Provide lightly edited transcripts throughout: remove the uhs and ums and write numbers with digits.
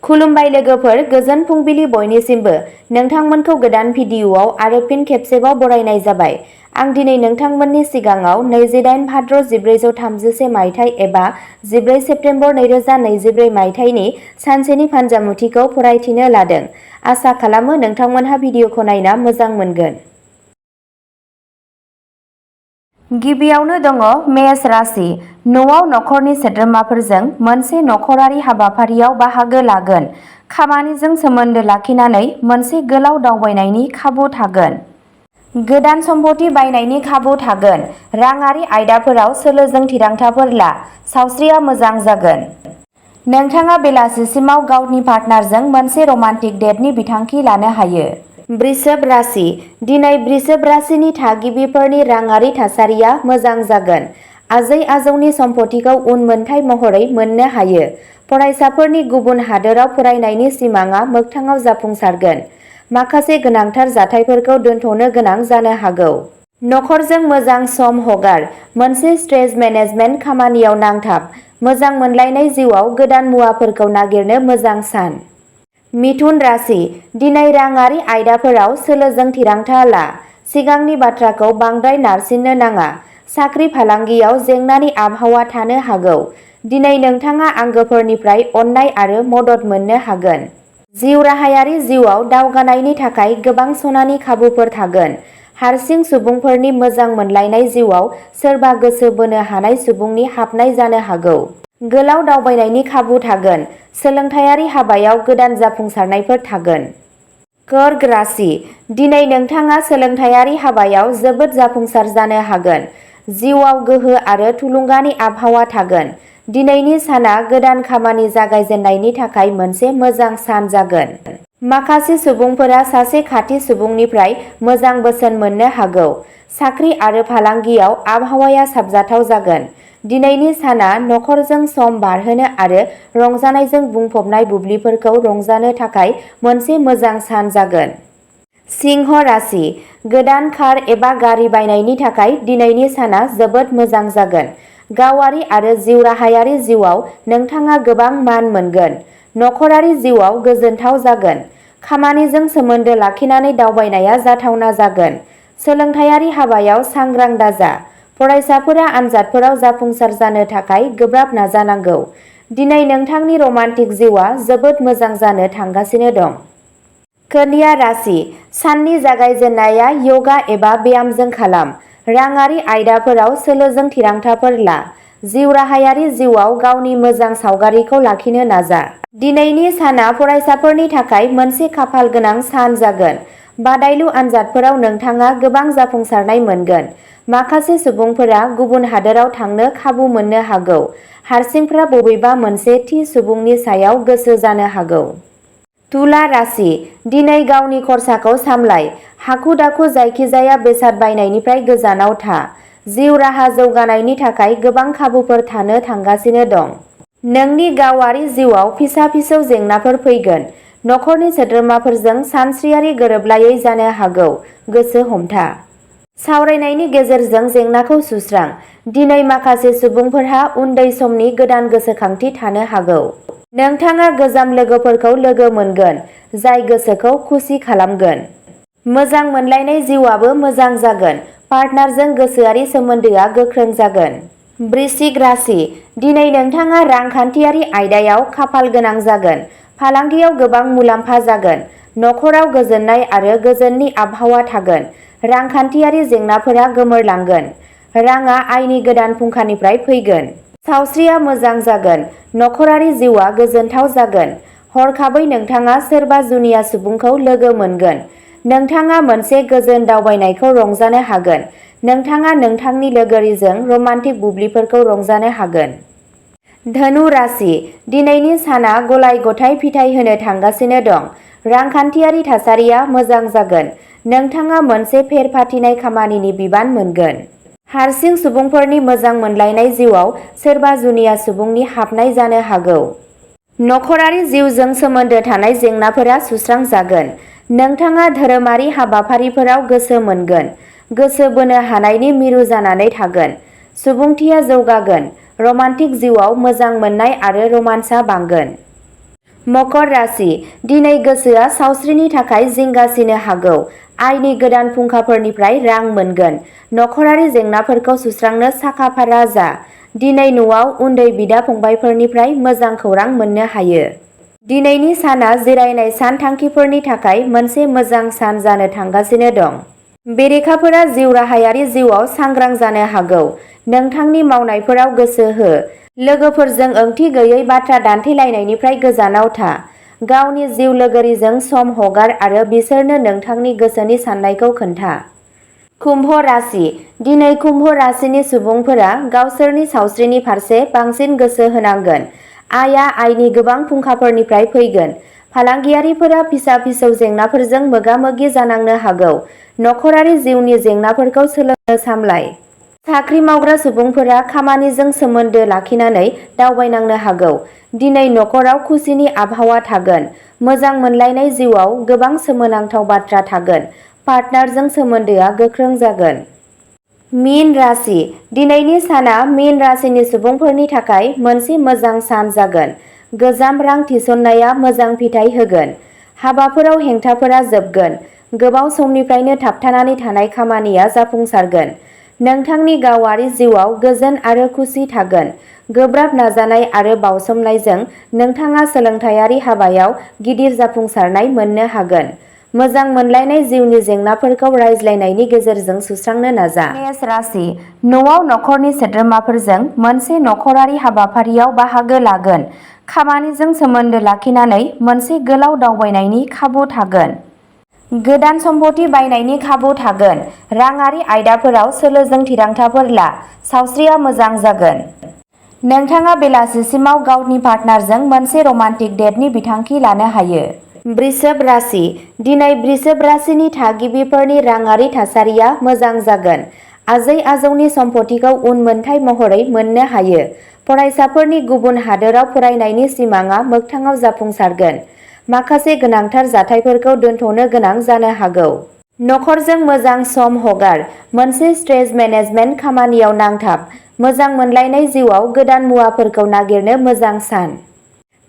खुलुमबाय लोगोफोर, गोजोन फुंबिलि बयनिसिमबो। नोंथांमोनखौ गोदान भिडिअ'आव आरो फिन खेबसेबाव बरायनाय जाबाय। आं दिनै नोंथांमोननि सिगाङाव 28 भाद्र 1433 मायथाइ एबा 14 सेप्तेम्बर 2024 मायथाइनि सानसेनि फानजामुथिखौ फरायथिनो लादों। आसा खालामो नोंथांमोनहा भिडिअ'खौ नायना मोजां मोनगोन। गिबियावनो दङ मेष राशि। न'आव नखरनि सोद्रोमाफोरजों मोनसे नखरारि हाबाफारियाव बाहागो लागोन। खामानिजों सोमोन्दो लाखिनानै मोनसे गोलाव दावबायनायनि खाबु थागोन। गोदान सम्पति बायनायनि खाबु थागोन। राङारि आयदाफोराव सोलोजों थिरांथाफोर ला। सावस्रिया मोजां जागोन। नोंथाङा बेलासिसिमाव गावनि पार्टनारजों मोनसे रमान्टिक डेटनि बिथांखि लानो हायो। वृषभ राशि। दिनै वृषभ राशिनि थागिबिफोरनि राङारि थासारिया मोजां जागोन। आजै-आजौनि सम्पथिखौ उनमोनथाइ महरै मोननो हायो। फरायसाफोरनि गुबुन हादोराव फरायनायनि सिमांआ मोगथाङाव जाफुंसारगोन। माखासे गोनांथार जाथायफोरखौ दोनथ'नो गोनां जानो हागौ। नखरजों मोजां सम हगार। मोनसे स्ट्रेस मेनेजमेन्ट खामानियाव नांथाब। मोजां मोनलायनाय जिउआव गोदान मुवाफोरखौ नागिरनो मोजां सान। मिथुन राशि। दिनै राङारि आयदाफोराव सोलोजों थिरांथा ला। सिगांनि बाथ्राखौ बांद्राय नारसिननो नाङा। साख्रि फालांगियाव जेंनानि आबहावा थानो हागौ। दिनै नोंथाङा आंगोफोरनिफ्राय अननाय आरो मदद मोननो हागोन। जिउ राहायारि जिउआव दावगानायनि थाखाय गोबां सनानि खाबुफोर थागोन। हारसिं सुबुंफोरनि मोजां मोनलायनाय जिउआव सोरबा गोसो बोनो हानाय सुबुंनि हाबनाय जानो हागौ। गोलाव दावबायनायनि खाबु थागोन। सोलोंथायारि हाबायाव गोदान जाफुंसारनायफोर थागोन। कर्क राशि। दिनै नोंथाङा सोलोंथायारि हाबायाव जोबोद जाफुंसार जानो हागोन। जिउआव गोहो आरो थुलुंगानि आबहावा थागोन। दिनैनि साना गोदान खामानि जागायजेननायनि थाखाय मोनसे मोजां सान जागोन। माखासे सुबुंफोरा सासे खाथि सुबुंनिफ्राय मोजां बोसोन मोननो हागौ। साख्रि आरो फालांगियाव आबहावाया साबजाथाव जागोन। दिनैनि साना नखरजों सम बारहोनो आरो रंजानायजों बुंफबनाय बुब्लिफोरखौ रंजानो थाखाय मोनसे मोजां सान जागोन। सिंह राशि। गोदान कार एबा गारि बायनायनि थाखाय दिनैनि साना जोबोद मोजां जागोन। गावारि आरो जिउ राहायारि जिउआव नोंथाङा गोबां मान मोनगोन। नखरारि जिउआव गोजोनथाव जागोन। खामानिजों सोमोन्दो लाखिनानै दावबायनाया जाथावना जागोन। सोलोंथायारि हाबायाव सांग्रां दाजा। फरायसाफोरा आनजादफोराव जाफुंसार जानो थाखाय गोब्राब नाजानांगौ। दिनै नोंथांनि रमान्टिक जिउआ जोबोद मोजां जानो थांगासिनो दं। कन्या राशि। साननि जागायजेननाया यगा एबा ब्यामजों खालाम। राङारि आयदाफोराव सोलोजों थिरांथाफोर ला। जिउ राहायारि जिउआव गावनि मोजां सावगारिखौ लाखिनो नाजा। दिनैनि साना फरायसाफोरनि थाखाय मोनसे खाफाल गोनां सान जागोन। बादायलु आनजादफोराव नोंथाङा गोबां जाफुंसारनाय मोनगोन। माखासे सुबुंफोरा गुबुन हादोराव थांनो खाबु मोननो हागौ। हारसिंफोरा बबेबा मोनसे थि सुबुंनि सायाव गोसो जानो हागौ। तुला राशि। दिनै गावनि खरसाखौ सामलाय। हाखु-दाखु जायखिजाया बेसाद बायनायनिफ्राय गोजानाव था। जिउ राहा जौगानायनि थाखाय गोबां खाबुफोर थानो थांगासिनो दं। नोंनि गावारि जिउआव फिसा-फिसौ जेंनाफोर फैगोन। नखरनि सोद्रोमाफोरजों सानस्रियारि गोरोबलायै जानो हागौ। गोसो हमथा। सावरायनायनि गेजेरजों जेंनाखौ सुस्रां। दिनै माखासे सुबुंफोरहा उन्दै समनि गोदान गोसोखांथि थानो हागौ। नोंथाङा गोजाम लोगोफोरखौ लोगो मोनगोन, जाय गोसोखौ खुसि खालामगोन। मोजां मोनलायनाय जिउआबो मोजां जागोन। पार्टनारजों गोसोआरि सोमोन्दोआ गोख्रों जागोन। वृश्चिक राशि। दिनै नोंथाङा रांखान्थियारि आयदायाव खाफाल गोनां जागोन। फालांगियाव गोबां मुलाम्फा जागोन। नखराव गोजोननाय आरो गोजोननि आबहावा थागोन। रांखान्थियारि जेंनाफोरा गोमोरलांगोन। राङा आयनि गोदान फुंखानिफ्राय फैगोन। सावस्रिया मोजां जागोन। नखरारि जिउआ गोजोनथाव जागोन। हरखाबै नोंथाङा सोरबा जुनिया सुबुंखौ लोगो मोनगोन। नोंथाङा मोनसे गोजोन दावबायनायखौ रंजानो हागोन। नोंथाङा नोंथांनि लोगोरिजों रमान्टिक बुब्लिफोरखौ रंजानो हागोन। धनु राशि। दिनैनि साना गलाय-गथाय फिथाय होनो थांगासिनो दं। रांखान्थियारि थासारिया मोजां जागोन। नोंथाङा मोनसे फेर-फाथिनाय खामानिनि बिबान मोनगोन। हारसिं सुबुंफोरनि मोजां मोनलायनाय जिउआव सोरबा जुनिया सुबुंनि हाबनाय जानो हागौ। नखरारि जिउजों सोमोन्दो थानाय जेंनाफोरा सुस्रांजागोन। नोंथाङा धोरोमारि हाबाफारिफोराव गोसो मोनगोन। गोसो बोनो हानायनि मिरु जानानै थागोन। सुबुंथिया जौगागोन। रमान्टिक जिउआव मोजां मोननाय आरो रमान्सआ बांगोन। मकर राशि दिनै गोसोआ सावस्रिनि थाखाय जिंगासिनो हागौ। आयनि गोदान फुंखाफोरनिफ्राय रां मोनगोन। नखरारि जेंनाफोरखौ सुस्रांनो साखा-फारा जा। दिनै न'आव उन्दै बिदा-फंबायफोरनिफ्राय मोजां खौरां मोननो हायो। दिनैनि साना जिरायनाय सानथांखिफोरनि थाखाय मोनसे मोजां सान जानो थांगासिनो दं। बेरेखाफोरा जिउ राहायारि जिउआव सांग्रां जानो हागौ। नोंथांनि मावनायफोराव गोसो हो। लोगोफोरजों ओंथि गैयै बाथ्रा दान्थेलायनायनिफ्राय गोजानाव था। गावनि जिउ लोगोरिजों सम हगार आरो बिसोरनो नोंथांनि गोसोनि साननायखौ खोन्था। कुम्भ राशि दिनै कुम्भ राशिनि सुबुंफोरा गावसोरनि सावस्रिनि फारसे बांसिन गोसो होनांगोन। आयआ आयनि गोबां फुंखाफोरनिफ्राय फैगोन। फालांगियारिफोरा फिसा-फिसौ जेंनाफोरजों मोगा-मोगि जानांनो हागौ। नखरारि जिउनि जेंनाफोरखौ सोलोंनो सामलाय। साख्रि मावग्रा सुबुंफोरा खामानिजों सोमोन्दो लाखिनानै दावबायनांनो हागौ। दिनै नखराव खुसिनि आबहावा थागोन। मोजां मोनलायनाय जिउआव गोबां सोमोनांथाव बाथ्रा थागोन। पार्टनारजों सोमोन्दोआ गोख्रों जागोन। मीन राशि दिनैनि साना मीन राशिनि सुबुंफोरनि थाखाय मोनसे मोजां सान जागोन। गोजाम रां थिसननाया मोजां फिथाय होगोन। हाबाफोराव हेंथाफोरा जोबगोन। गोबाव समनिफ्रायनो थाबथानानै थानाय खामानिया जाफुंसारगोन। नोंथांनि गावारि जिउआव गोजोन आरो खुसि थागोन। गोब्राब नाजानाय आरो बावसोमनायजों नोंथाङा सोलोंथायारि हाबायाव गिदिर जाफुंसारनाय मोननो हागोन। मोजां मोनलायनाय जिउनि जेंनाफोरखौ रायज्लायनायनि गेजेरजों सुस्रांनो नाजा। मेष राशि न'आव नखरनि सोद्रोमाफोरजों मोनसे नखरारि हाबाफारियाव बाहागो लागोन। खामानिजों सोमोन्दो लाखिनानै मोनसे गोलाव दावबायनायनि खाबु थागोन। गोदान सम्पथि बायनायनि खाबु थागोन। राङारि आयदाफोराव सोलोजों थिरांथाफोर ला। सावस्रिया मोजां जागोन। नोंथाङा बेलासिसिमाव गावनि पार्टनारजों मोनसे रमान्टिक डेटनि बिथांखि लानो हायो। वृषभ राशि दिनै वृषभ राशिनि थागिबिफोरनि राङारि थासारिया मोजां जागोन। आजै-आजौनि सम्पथिखौ उनमोनथाइ महरै मोननो हायो। फरायसाफोरनि गुबुन हादोराव फरायनायनि सिमांआ मोगथाङाव जाफुंसारगोन। माखासे गोनांथार जाथायफोरखौ दोनथ'नो गोनां जानो हागौ। नखरजों मोजां सम हगार। मोनसे स्ट्रेस मेनेजमेन्ट खामानियाव नांथाब। मोजां मोनलायनाय जिउआव गोदान मुवाफोरखौ नागिरनो मोजां सान।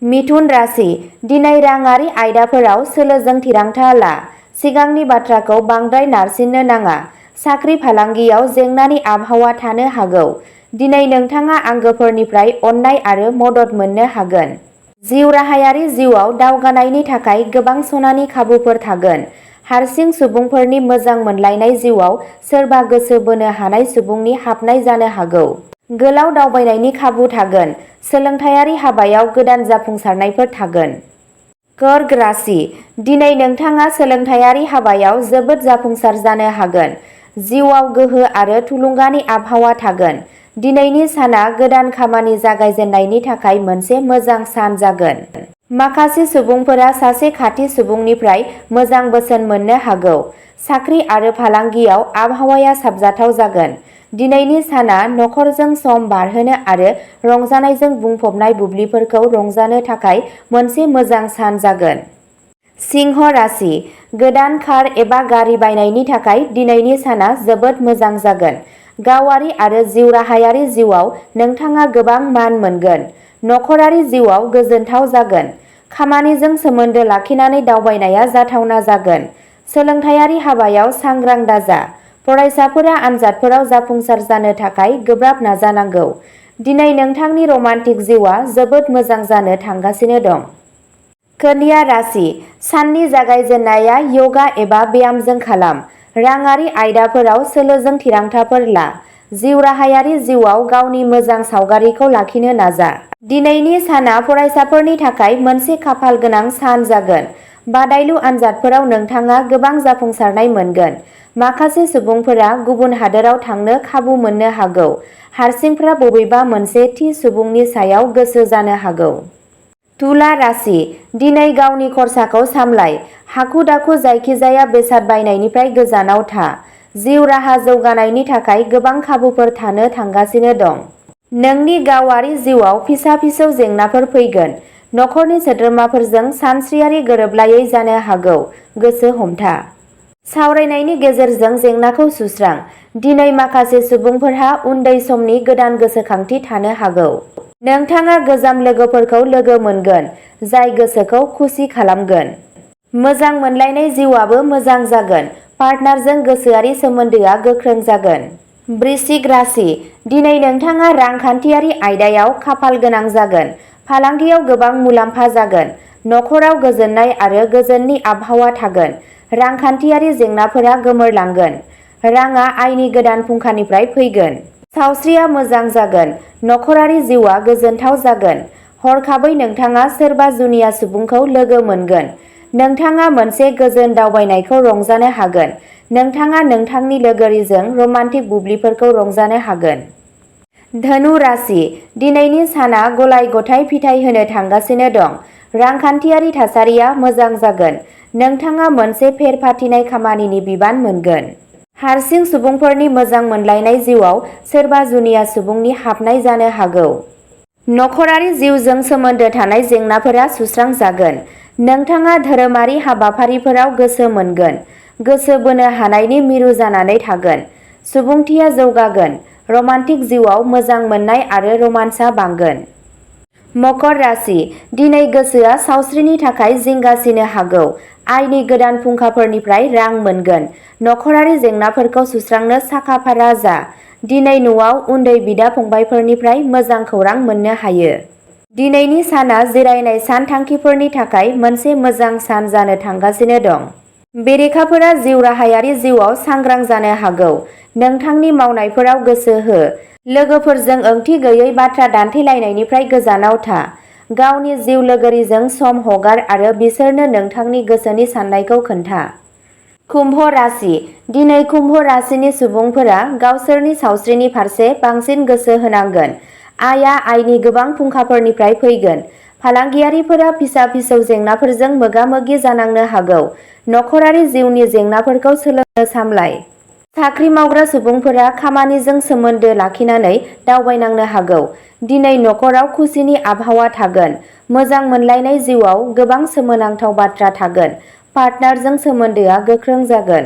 मिथुन राशि दिनै राङारि आयदाफोराव सोलोजों थिरांथा ला। सिगांनि बाथ्राखौ बांद्राय नारसिननो नाङा। साख्रि फालांगियाव जेंनानि आबहावा थानो हागौ। दिनै नोंथाङा आंगोफोरनिफ्राय अननाय आरो मदद मोननो हागोन। जिउ राहायारि जिउआव दावगानायनि थाखाय गोबां सनानि खाबुफोर थागोन। हारसिं सुबुंफोरनि मोजां मोनलायनाय जिउआव सोरबा गोसो बोनो हानाय सुबुंनि हाबनाय जानो हागौ। गोलाव दावबायनायनि खाबु थागोन। सोलोंथायारि हाबायाव गोदान जाफुंसारनायफोर थागोन। कर्क राशि दिनै नोंथाङा सोलोंथायारि हाबायाव जोबोद जाफुंसार जानो हागोन। जिउआव गोहो आरो थुलुंगानि आबहावा थागोन। दिनैनि साना गोदान खामानि जागायजेननायनि थाखाय मोनसे मोजां सान जागोन। माखासे सुबुंफोरा सासे खाथि सुबुंनिफ्राय मोजां बोसोन मोननो हागौ। साख्रि आरो फालांगियाव आबहावाया साबजाथाव जागोन। दिनैनि साना नखरजों सम बारहोनो आरो रंजानायजों बुंफबनाय बुब्लिफोरखौ रंजानो थाखाय मोनसे मोजां सान जागोन। सिंह राशि गोदान कार एबा गारि बायनायनि थाखाय दिनैनि साना जोबोद मोजां जागोन। गावारि आरो जिउ राहायारि जिउआव नोंथाङा गोबां मान मोनगोन। नखरारि जिउआव गोजोनथाव जागोन। खामानिजों सोमोन्दो लाखिनानै दावबायनाया जाथावना जागोन। सोलोंथायारि हाबायाव सांग्रां दाजा। फरायसाफोरा आनजादफोराव जाफुंसार जानो थाखाय गोब्राब नाजानांगौ। दिनै नोंथांनि रमान्टिक जिउआ जोबोद मोजां जानो थांगासिनो दं। कन्या राशि साननि जागायजेननाया यगा एबा ब्यामजों खालाम। राङारि आयदाफोराव सोलोजों थिरांथाफोर ला। जिउ राहायारि जिउआव गावनि मोजां सावगारिखौ लाखिनो नाजा। दिनैनि साना फरायसाफोरनि थाखाय मोनसे खाफाल गोनां सान जागोन। बादायलु आनजादफोराव नोंथाङा गोबां जाफुंसारनाय मोनगोन। माखासे सुबुंफोरा गुबुन हादोराव थांनो खाबु मोननो हागौ। हारसिंफोरा बबेबा मोनसे थि सुबुंनि सायाव गोसो जानो हागौ। तुला राशि दिनै गावनि खरसाखौ सामलाय। हाखु-दाखु जायखिजाया बेसाद बायनायनिफ्राय गोजानाव था। जिउ राहा जौगानायनि थाखाय गोबां खाबुफोर थानो थांगासिनो दं। नोंनि गावारि जिउआव फिसा-फिसौ जेंनाफोर फैगोन। नखरनि सोद्रोमाफोरजों सानस्रियारि गोरोबलायै जानो हागौ। गोसो हमथा। सावरायनायनि गेजेरजों जेंनाखौ सुस्रां। दिनै माखासे सुबुंफोरहा उन्दै समनि गोदान गोसोखांथि थानो हागौ। नोंथाङा गोजाम लोगोफोरखौ लोगो मोनगोन, जाय गोसोखौ खुसि खालामगोन। मोजां मोनलायनाय जिउआबो मोजां जागोन। पार्टनारजों गोसोआरि सोमोन्दोआ गोख्रों जागोन। वृश्चिक राशि, दिनै नोंथाङा रांखान्थियारि आयदायाव खाफाल गोनां जागोन। फालांगियाव गोबां मुलाम्फा जागोन। नखराव गोजोननाय आरो गोजोननि आबहावा थागोन। रांखान्थियारि जेंनाफोरा गोमोरलांगोन। राङा आयनि गोदान फुंखानिफ्राय फैगोन। सावस्रिया मोजां जागोन। नखरारि जिउआ गोजोनथाव जागोन। हरखाबै नोंथाङा सोरबा जुनिया सुबुंखौ लोगो मोनगोन। नोंथाङा मोनसे गोजोन दावबायनायखौ रंजानो हागोन। नोंथाङा नोंथांनि लोगोरिजों रमान्टिक बुब्लिफोरखौ रंजानो हागोन। धनु राशि, दिनैनि साना गलाय-गथाय फिथाय होनो थांगासिनो दं। रांखान्थियारि थासारिया मोजां जागोन। नोंथाङा मोनसे फेर फाथिनाय खामानिनि बिबान मोनगोन। हारसिं सुबुंफोरनि मोजां मोनलायनाय जिउआव सोरबा जुनिया सुबुंनि हाबनाय जानो हागौ। नखरारि जिउजों सोमोन्दो थानाय जेंनाफोरा सुस्रांजागोन। नोंथाङा धोरोमारि हाबाफारिफोराव गोसो मोनगोन। गोसो बोनो हानायनि मिरु जानानै थागोन। सुबुंथिया जौगागोन। रमान्टिक जिउआव मोजां मोननाय आरो रमान्सआ बांगोन। मकर राशि, दिनै गोसोआ सावस्रिनि थाखाय जिंगासिनो हागौ। आयनि गोदान फुंखाफोरनिफ्राय रां मोनगोन। नखरारि जेंनाफोरखौ सुस्रांनो साखा-फारा जा। दिनै न'आव उन्दै बिदा-फंबायफोरनिफ्राय मोजां खौरां मोननो हायो। दिनैनि साना जिरायनाय सानथांखिफोरनि थाखाय मोनसे मोजां सान जानो थांगासिनो दं। बेरेखाफोरा जिउ राहायारि जिउआव सांग्रां जानो हागौ। नोंथांनि मावनायफोराव गोसो हो। लोगोफोरजों ओंथि गैयै बाथ्रा दान्थेलायनायनिफ्राय गोजानाव था। गावनि जिउ लोगोरिजों सम हगार आरो बिसोरनो नोंथांनि गोसोनि साननायखौ खोन्था। कुम्भ राशि, दिनै कुम्भ राशिनि सुबुंफोरा गावसोरनि सावस्रिनि फारसे बांसिन गोसो होनांगोन। आयआ आयनि गोबां फुंखाफोरनिफ्राय फैगोन। फालांगियारिफोरा फिसा-फिसौ जेंनाफोरजों मोगा-मोगि जानांनो हागौ। नखरारि जिउनि जेंनाफोरखौ सोलोंनो सामलाय। साख्रि मावग्रा सुबुंफोरा खामानिजों सोमोन्दो लाखिनानै दावबायनांनो हागौ। दिनै नखराव खुसिनि आबहावा थागोन। मोजां मोनलायनाय जिउआव गोबां सोमोनांथाव बाथ्रा थागोन। पार्टनारजों सोमोन्दोआ गोख्रों जागोन।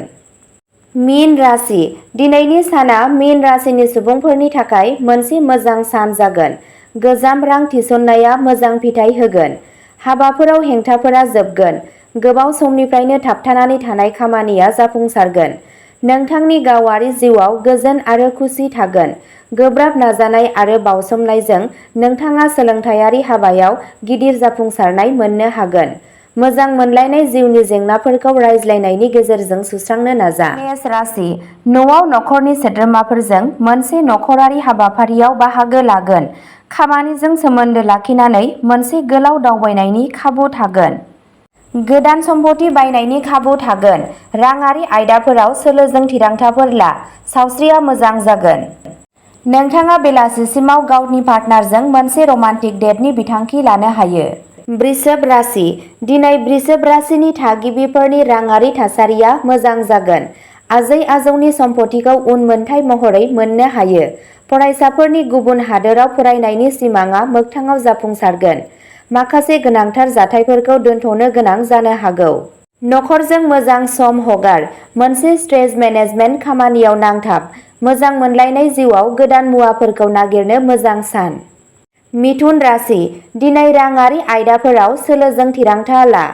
मीन राशि, दिनैनि साना मीन राशिनि सुबुंफोरनि थाखाय मोनसे मोजां सान जागोन। गोजाम रां थिसननाया मोजां फिथाय होगोन। हाबाफोराव हेंथाफोरा जोबगोन। गोबाव समनिफ्रायनो थाबथानानै थानाय खामानिया जाफुंसारगोन। नोंथांनि गावारि जिउआव गोजोन आरो खुसि थागोन। गोब्राब नाजानाय आरो बावसोमनायजों नोंथाङा सोलोंथायारि हाबायाव गिदिर जाफुंसारनाय मोननो हागोन। मोजां मोनलायनाय जिउनि जेंनाफोरखौ रायज्लायनायनि गेजेरजों सुस्रांनो नाजा। मेष राशि, न'आव नखरनि सोद्रोमाफोरजों मोनसे नखरारि हाबाफारियाव बाहागो लागोन। खामानिजों सोमोन्दो लाखिनानै मोनसे गोलाव दावबायनायनि खाबु थागोन। गोदान सम्पथि बायनायनि खाबु थागोन। राङारि आयदाफोराव सोलोजों थिरांथाफोर ला। सावस्रिया मोजां जागोन। नोंथाङा बेलासिसिमाव गावनि पार्टनारजों मोनसे रमान्टिक डेटनि बिथांखि लानो हायो। वृषभ राशि, दिनै वृषभ राशिनि थागिबिफोरनि राङारि थासारिया मोजां जागोन। आजै-आजौनि सम्पथिखौ उनमोनथाइ महरै मोननो हायो। फरायसाफोरनि गुबुन हादोराव फरायनायनि सिमांआ मोगथाङाव जाफुंसारगोन। माखासे गोनांथार जाथायफोरखौ दोनथ'नो गोनां जानो हागौ। नखरजों मोजां सम हगार। मोनसे स्ट्रेस मेनेजमेन्ट खामानियाव नांथाब। मोजां मोनलायनाय जिउआव गोदान मुवाफोरखौ नागिरनो मोजां सान। मिथुन राशि, दिनै राङारि आयदाफोराव सोलोजों थिरांथा ला।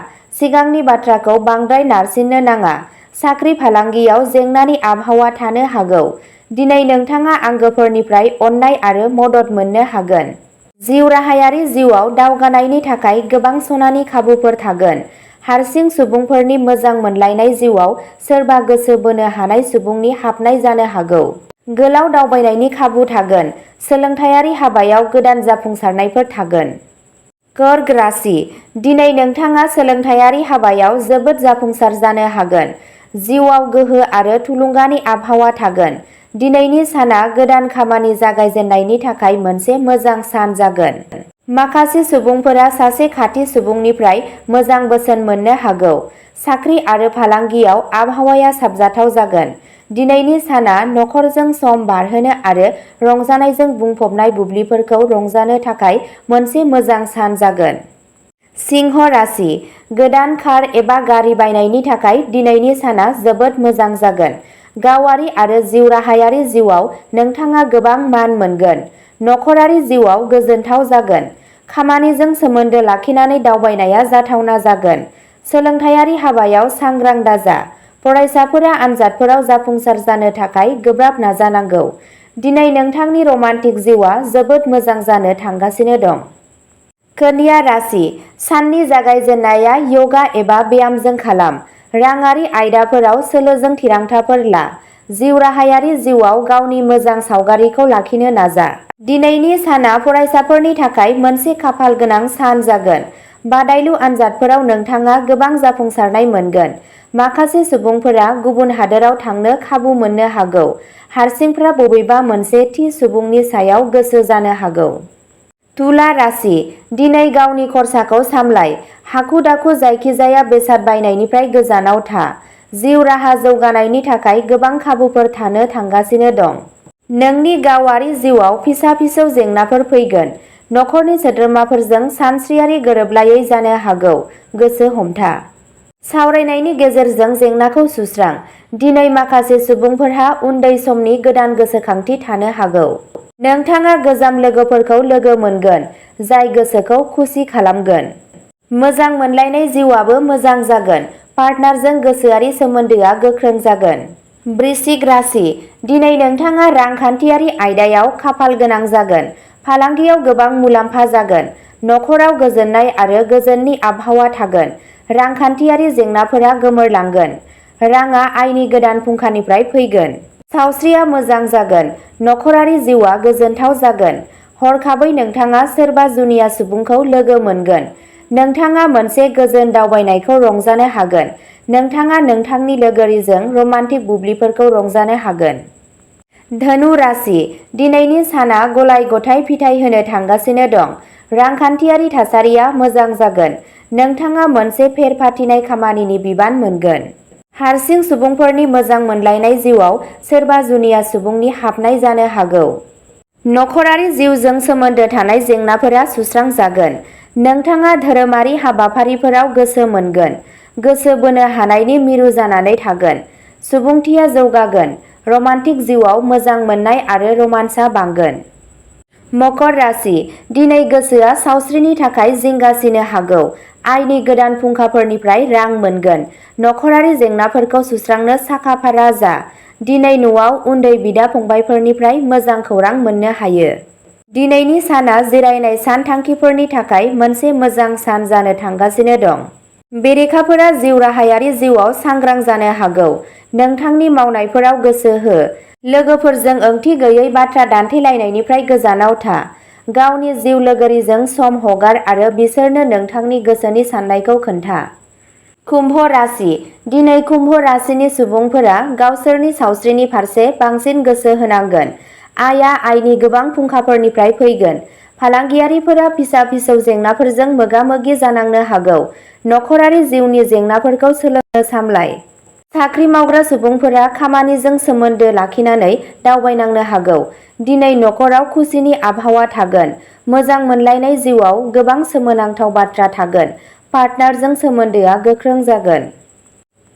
सिगांनि बाथ्राखौ बांद्राय नारसिननो नाङा। साख्रि फालांगियाव जेंनानि आबहावा थानो हागौ। दिनै नोंथाङा आंगोफोरनिफ्राय अननाय आरो मदद मोननो हागोन। जिउ राहायारि जिउआव दावगानायनि थाखाय गोबां सनानि खाबुफोर थागोन। हारसिं सुबुंफोरनि मोजां मोनलायनाय जिउआव सोरबा गोसो बोनो हानाय सुबुंनि हाबनाय जानो हागौ। गोलाव दावबायनायनि खाबु थागोन। सोलोंथायारि हाबायाव गोदान जाफुंसारनायफोर थागोन। कर्क राशि, दिनै नोंथाङा सोलोंथायारि हाबायाव जोबोद जाफुंसार जानो हागोन। जिउआव गोहो आरो थुलुंगानि आबहावा थागोन। दिनैनि साना गोदान खामानि जागायजेननायनि थाखाय मोनसे मोजां सान जागोन। माखासे सुबुंफोरा सासे खाथि सुबुंनिफ्राय मोजां बोसोन मोननो हागौ। साख्रि आरो फालांगियाव आबहावाया साबजाथाव जागोन। दिनैनि साना नखरजों सम बारहोनो आरो रंजानायजों बुंफबनाय बुब्लिफोरखौ रंजानो थाखाय मोनसे मोजां सान जागोन। सिंह राशि, गोदान कार एबा गारि बायनायनि थाखाय दिनैनि साना जोबोद मोजां जागोन। गावारि आरो जिउ राहायारि जिउआव नोंथाङा गोबां मान मोनगोन। नखरारि जिउआव गोजोनथाव जागोन। खामानिजों सोमोन्दो लाखिनानै दावबायनाया जाथावना जागोन। सोलोंथायारि हाबायाव सांग्रां दाजा। फरायसाफोरा आनजादफोराव जाफुंसार जानो थाखाय गोब्राब नाजानांगौ। दिनै नोंथांनि रमान्टिक जिउआ जोबोद मोजां जानो थांगासिनो दं। कन्या राशि, साननि जागायजेननाया यगा एबा ब्यामजों खालाम। राङारि आयदाफोराव सोलोजों थिरांथाफोर ला। जिउ राहायारि जिउआव गावनि मोजां सावगारिखौ लाखिनो नाजा। दिनैनि साना फरायसाफोरनि थाखाय मोनसे खाफाल गोनां सान जागोन। बादायलु आनजादफोराव नोंथाङा गोबां जाफुंसारनाय मोनगोन। माखासे सुबुंफोरा गुबुन हादोराव थांनो खाबु मोननो हागौ। हारसिंफ्रा बबेबा मोनसे थि सुबुंनि सायाव गोसो जानो हागौ। तुला राशि, दिनै गावनि खरसाखौ सामलाय। हाखु-दाखु जायखिजाया बेसाद बायनायनिफ्राय गोजानाव था। जिउ राहा जौगानायनि थाखाय गोबां खाबुफोर थानो थांगासिनो दं। नोंनि गावारि जिउआव फिसा-फिसौ जेंनाफोर फैगोन। नखरनि सोद्रोमाफोरजों सानस्रियारि गोरोबलायै जानो हागौ। गोसो हमथा। सावरायनायनि गेजेरजों जेंनाखौ सुस्रां। दिनै माखासे सुबुंफोरहा उन्दै समनि गोदान गोसोखांथि थानो हागौ। नोंथाङा गोजाम लोगोफोरखौ लोगो मोनगोन, जाय गोसोखौ खुसि खालामगोन। मोजां मोनलायनाय जिउआबो मोजां जागोन। पार्टनारजों गोसोआरि सोमोन्दोआ गोख्रों जागोन। वृश्चिक राशि, दिनै नोंथाङा रांखान्थियारि आयदायाव खाफाल गोनां जागोन। फालांगियाव गोबां मुलाम्फा जागोन। नखराव गोजोननाय आरो गोजोननि आबहावा थागोन। रांखान्थियारि जेंनाफोरा गोमोरलांगोन। राङा आयनि गोदान फुंखानिफ्राय फैगोन। सावस्रिया मोजां जागोन। नखरारि जिउआ गोजोनथाव जागोन। हरखाबै नोंथाङा सोरबा जुनिया सुबुंखौ लोगो मोनगोन। नोंथाङा मोनसे गोजोन दावबायनायखौ रंजानो हागोन। नोंथाङा नोंथांनि लोगोरिजों रमान्टिक बुब्लिफोरखौ रंजानो हागोन। धनु राशि, दिनैनि साना गलाय-गथाय फिथाय होनो थांगासिनो दं। रांखान्थियारि थासारिया मोजां जागोन। नोंथाङा मोनसे फेर-फाथिनाय खामानिनि बिबान मोनगोन। हारसिं सुबुंफोरनि मोजां मोनलायनाय जिउआव सोरबा जुनिया सुबुंनि हाबनाय जानो हागौ। नखरारि जिउजों सोमोन्दो थानाय जेंनाफोरा सुस्रांजागोन। नोंथाङा धोरोमारि हाबाफारिफोराव गोसो मोनगोन। गोसो बोनो हानायनि मिरु जानानै थागोन। सुबुंथिया जौगागोन। रमान्टिक जिउआव मोजां मोननाय आरो रमान्सआ बांगोन। मकर राशि, दिनै गोसोआ सावस्रिनि थाखाय जिंगासिनो हागौ। आयनि गोदान फुंखाफोरनिफ्राय रां मोनगोन। नखरारि जेंनाफोरखौ सुस्रांनो साखा-फारा जा। दिनै न'आव उन्दै बिदा-फंबायफोरनिफ्राय मोजां खौरां मोननो हायो। दिनैनि साना जिरायनाय सानथांखिफोरनि थाखाय मोनसे मोजां सान जानो थांगासिनो दं। बेरेखाफोरा जिउ राहायारि जिउआव सांग्रां जानो हागौ। नोंथांनि मावनायफोराव गोसो हो। लोगोफोरजों ओंथि गैयै बाथ्रा दान्थेलायनायनिफ्राय गोजानाव था। गावनि जिउ लोगोरिजों सम हगार आरो बिसोरनो नोंथांनि गोसोनि साननायखौ खोन्था। कुम्भ राशि, दिनै कुम्भ राशिनि सुबुंफोरा गावसोरनि सावस्रिनि फारसे बांसिन गोसो होनांगोन। आयआ आयनि गोबां फुंखाफोरनिफ्राय फैगोन। फालांगियारिफोरा फिसा-फिसौ जेंनाफोरजों मोगा-मोगि जानांनो हागौ। नखरारि जिउनि जेंनाफोरखौ सोलोंनो सामलाय। साख्रि मावग्रा सुबुंफोरा खामानिजों सोमोन्दो लाखिनानै दावबायनांनो हागौ। दिनै नखराव खुसिनि आबहावा थागोन। मोजां मोनलायनाय जिउआव गोबां सोमोनांथाव बाथ्रा थागोन। पार्टनारजों सोमोन्दोआ गोख्रों जागोन।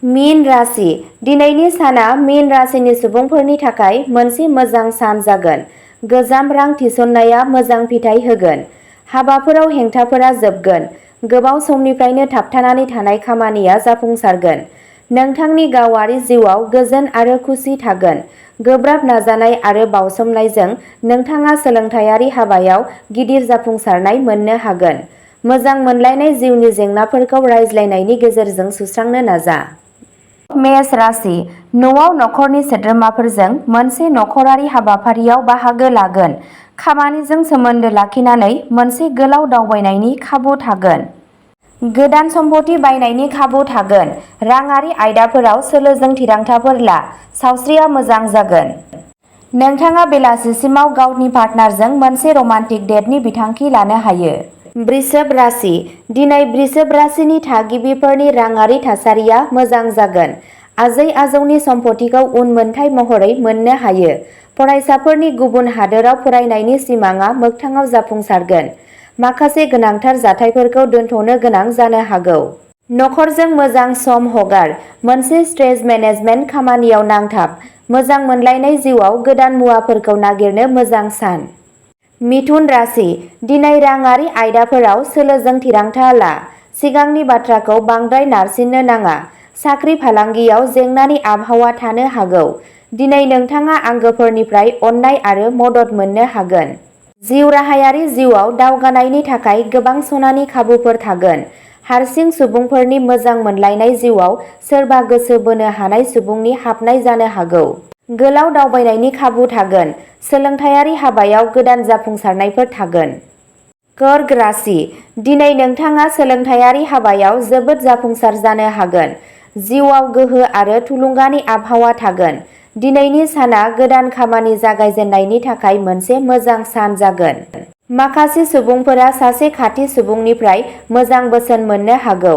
मीन राशि, दिनैनि साना मीन राशिनि सुबुंफोरनि थाखाय मोनसे मोजां सान जागोन। गोजाम रां थिसननाया मोजां फिथाय होगोन। हाबाफोराव हेंथाफोरा जोबगोन। गोबाव समनिफ्रायनो थाबथानानै थानाय खामानिया जाफुंसारगोन। नोंथांनि गावारि जिउआव गोजोन आरो खुसि थागोन। गोब्राब नाजानाय आरो बावसोमनायजों नोंथाङा सोलोंथायारि हाबायाव गिदिर जाफुंसारनाय मोननो हागोन। मोजां मोनलायनाय जिउनि जेंनाफोरखौ रायज्लायनायनि गेजेरजों सुस्रांनो नाजा। मेष राशि, न'आव नखरनि सोद्रोमाफोरजों मोनसे नखरारि हाबाफारियाव बाहागो लागोन। खामानिजों सोमोन्दो लाखिनानै मोनसे गोलाव दावबायनायनि खाबु थागोन। गोदान सम्पथि बायनायनि खाबु थागोन। राङारि आयदाफोराव सोलोजों थिरांथाफोर ला। सावस्रिया मोजां जागोन। नोंथाङा बेलासिसिमाव गावनि पार्टनारजों मोनसे रमान्टिक डेटनि बिथांखि लानो हायो। वृषभ राशि, दिनै वृषभ राशिनि थागिबिफोरनि राङारि थासारिया मोजां जागोन। आजै-आजौनि सम्पथिखौ उनमोनथाइ महरै मोननो हायो। फरायसाफोरनि गुबुन हादोराव फरायनायनि सिमांआ मोगथाङाव जाफुंसारगोन। माखासे गोनांथार जाथायफोरखौ दोनथ'नो गोनां जानो हागौ। नखरजों मोजां सम हगार। मोनसे स्ट्रेस मेनेजमेन्ट खामानियाव नांथाब। मोजां मोनलायनाय जिउआव गोदान मुवाफोरखौ नागिरनो मोजां सान। मिथुन राशि दिनै राङारि आयदाफोराव सोलोजों थिरांथा ला। सिगांनि बाथ्राखौ बांद्राय नारसिननो नाङा। साख्रि फालांगियाव जेंनानि आबहावा थानो हागौ। दिनै नोंथाङा आंगोफोरनिफ्राय अननाय आरो मदद मोननो हागोन। जिउ राहायारि जिउआव दावगानायनि थाखाय गोबां सनानि खाबुफोर थागोन। हारसिं सुबुंफोरनि मोजां मोनलायनाय जिउआव सोरबा गोसो बोनो हानाय सुबुंनि हाबनाय जानो हागौ। गोलाव दावबायनायनि खाबु थागोन। सोलोंथायारि हाबायाव गोदान जाफुंसारनायफोर थागोन। कर्क राशि दिनै नोंथाङा सोलोंथायारि हाबायाव जोबोद जाफुंसार जानो हागोन। जिउआव गोहो आरो थुलुंगानि आबहावा थागोन। दिनैनि साना गोदान खामानि जागायजेननायनि थाखाय मोनसे मोजां सान जागोन। माखासे सुबुंफोरा सासे खाथि सुबुंनिफ्राय मोजां बोसोन मोननो हागौ।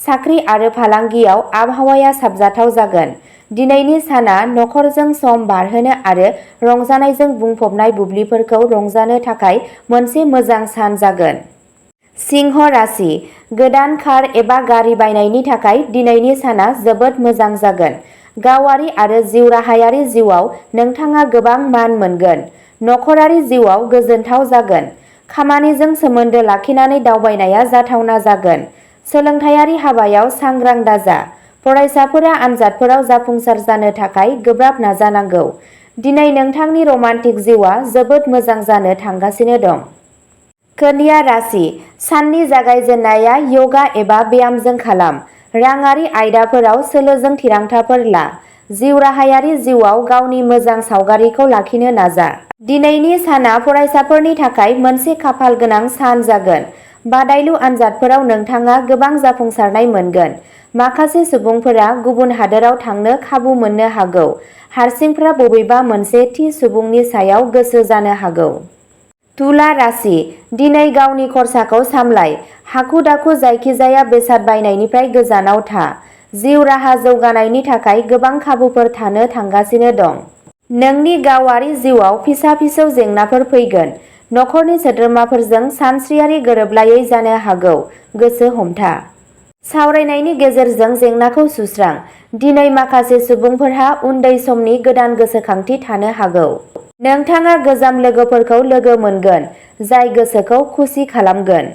साख्रि आरो फालांगियाव आबहावाया साबजाथाव जागोन। दिनैनि साना नखरजों सम बारहोनो आरो रंजानायजों बुंफबनाय बुब्लिफोरखौ रंजानो थाखाय मोनसे मोजां सान जागोन। सिंह राशि गोदान कार एबा गारि बायनायनि थाखाय दिनैनि साना जोबोद मोजां जागोन। गावारि आरो जिउ राहायारि जिउआव नोंथाङा गोबां मान मोनगोन। नखरारि जिउआव गोजोनथाव जागोन। खामानिजों सोमोन्दो लाखिनानै दावबायनाया जाथावना जागोन। सोलोंथायारि हाबायाव सांग्रां दाजा। फरायसाफोरा आनजादफोराव जाफुंसार जानो थाखाय गोब्राब नाजानांगौ। दिनै नोंथांनि रमान्टिक जिउआ जोबोद मोजां जानो थांगासिनो दं। कन्या राशि साननि जागायजेननाया यगा एबा ब्यामजों खालाम। राङारि आयदाफोराव सोलोजों थिरांथाफोर ला। जिउ राहायारि जिउआव गावनि मोजां सावगारिखौ लाखिनो नाजा। दिनैनि साना फरायसाफोरनि थाखाय मोनसे खाफाल गोनां सान जागोन। बादायलु आनजादफोराव नोंथाङा गोबां जाफुंसारनाय मोनगोन। माखासे सुबुंफोरा गुबुन हादोराव थांनो खाबु मोननो हागौ। हारसिंफोरा बबेबा मोनसे थि सुबुंनि सायाव गोसो जानो हागौ। तुला राशि दिनै गावनि खरसाखौ सामलाय। हाखु दाखु जायखिजाया बेसाद बायनायनिफ्राय गोजानाव था। जिउ राहा जौगानायनि थाखाय गोबां खाबुफोर थानो थांगासिनो दं। नोंनि गावारि जिउआव फिसा फिसौ जेंनाफोर फैगोन। नखरनि सोद्रोमाफोरजों सानस्रियारि गोरोबलायै जानो हागौ। गोसो हमथा। सावरायनायनि गेजेरजों जेंनाखौ सुस्रां। दिनै माखासे सुबुंफोरहा उन्दै समनि गोदान गोसोखांथि थानो हागौ। नोंथाङा गोजाम लोगोफोरखौ लोगो मोनगोन जाय गोसोखौ खुसि खालामगोन।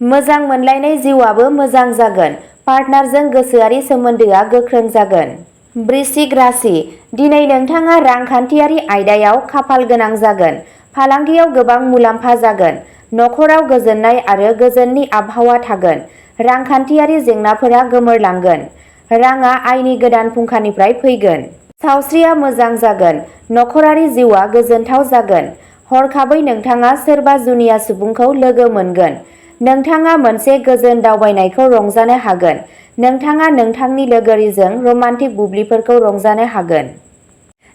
मोजां मोनलायनाय जिउआबो मोजां जागोन। पार्टनारजों गोसोआरि सोमोन्दोआ गोख्रों जागोन। वृश्चिक राशि दिनै नोंथाङा रांखान्थियारि आयदायाव खाफाल गोनां जागोन। फालांगियाव गोबां मुलाम्फा जागोन। नखराव गोजोननाय आरो गोजोननि आबहावा थागोन। रांखान्थियारि जेंनाफोरा गोमोरलांगोन। राङा आयनि गोदान फुंखानिफ्राय फैगोन। सावस्रिया मोजां जागोन। नखरारि जिउआ गोजोनथाव जागोन। हरखाबै नोंथाङा सोरबा जुनिया सुबुंखौ लोगो मोनगोन। नोंथाङा मोनसे गोजोन दावबायनायखौ रंजानो हागोन। नोंथाङा नोंथांनि लोगोरिजों रमान्टिक बुब्लिफोरखौ रंजानो हागोन।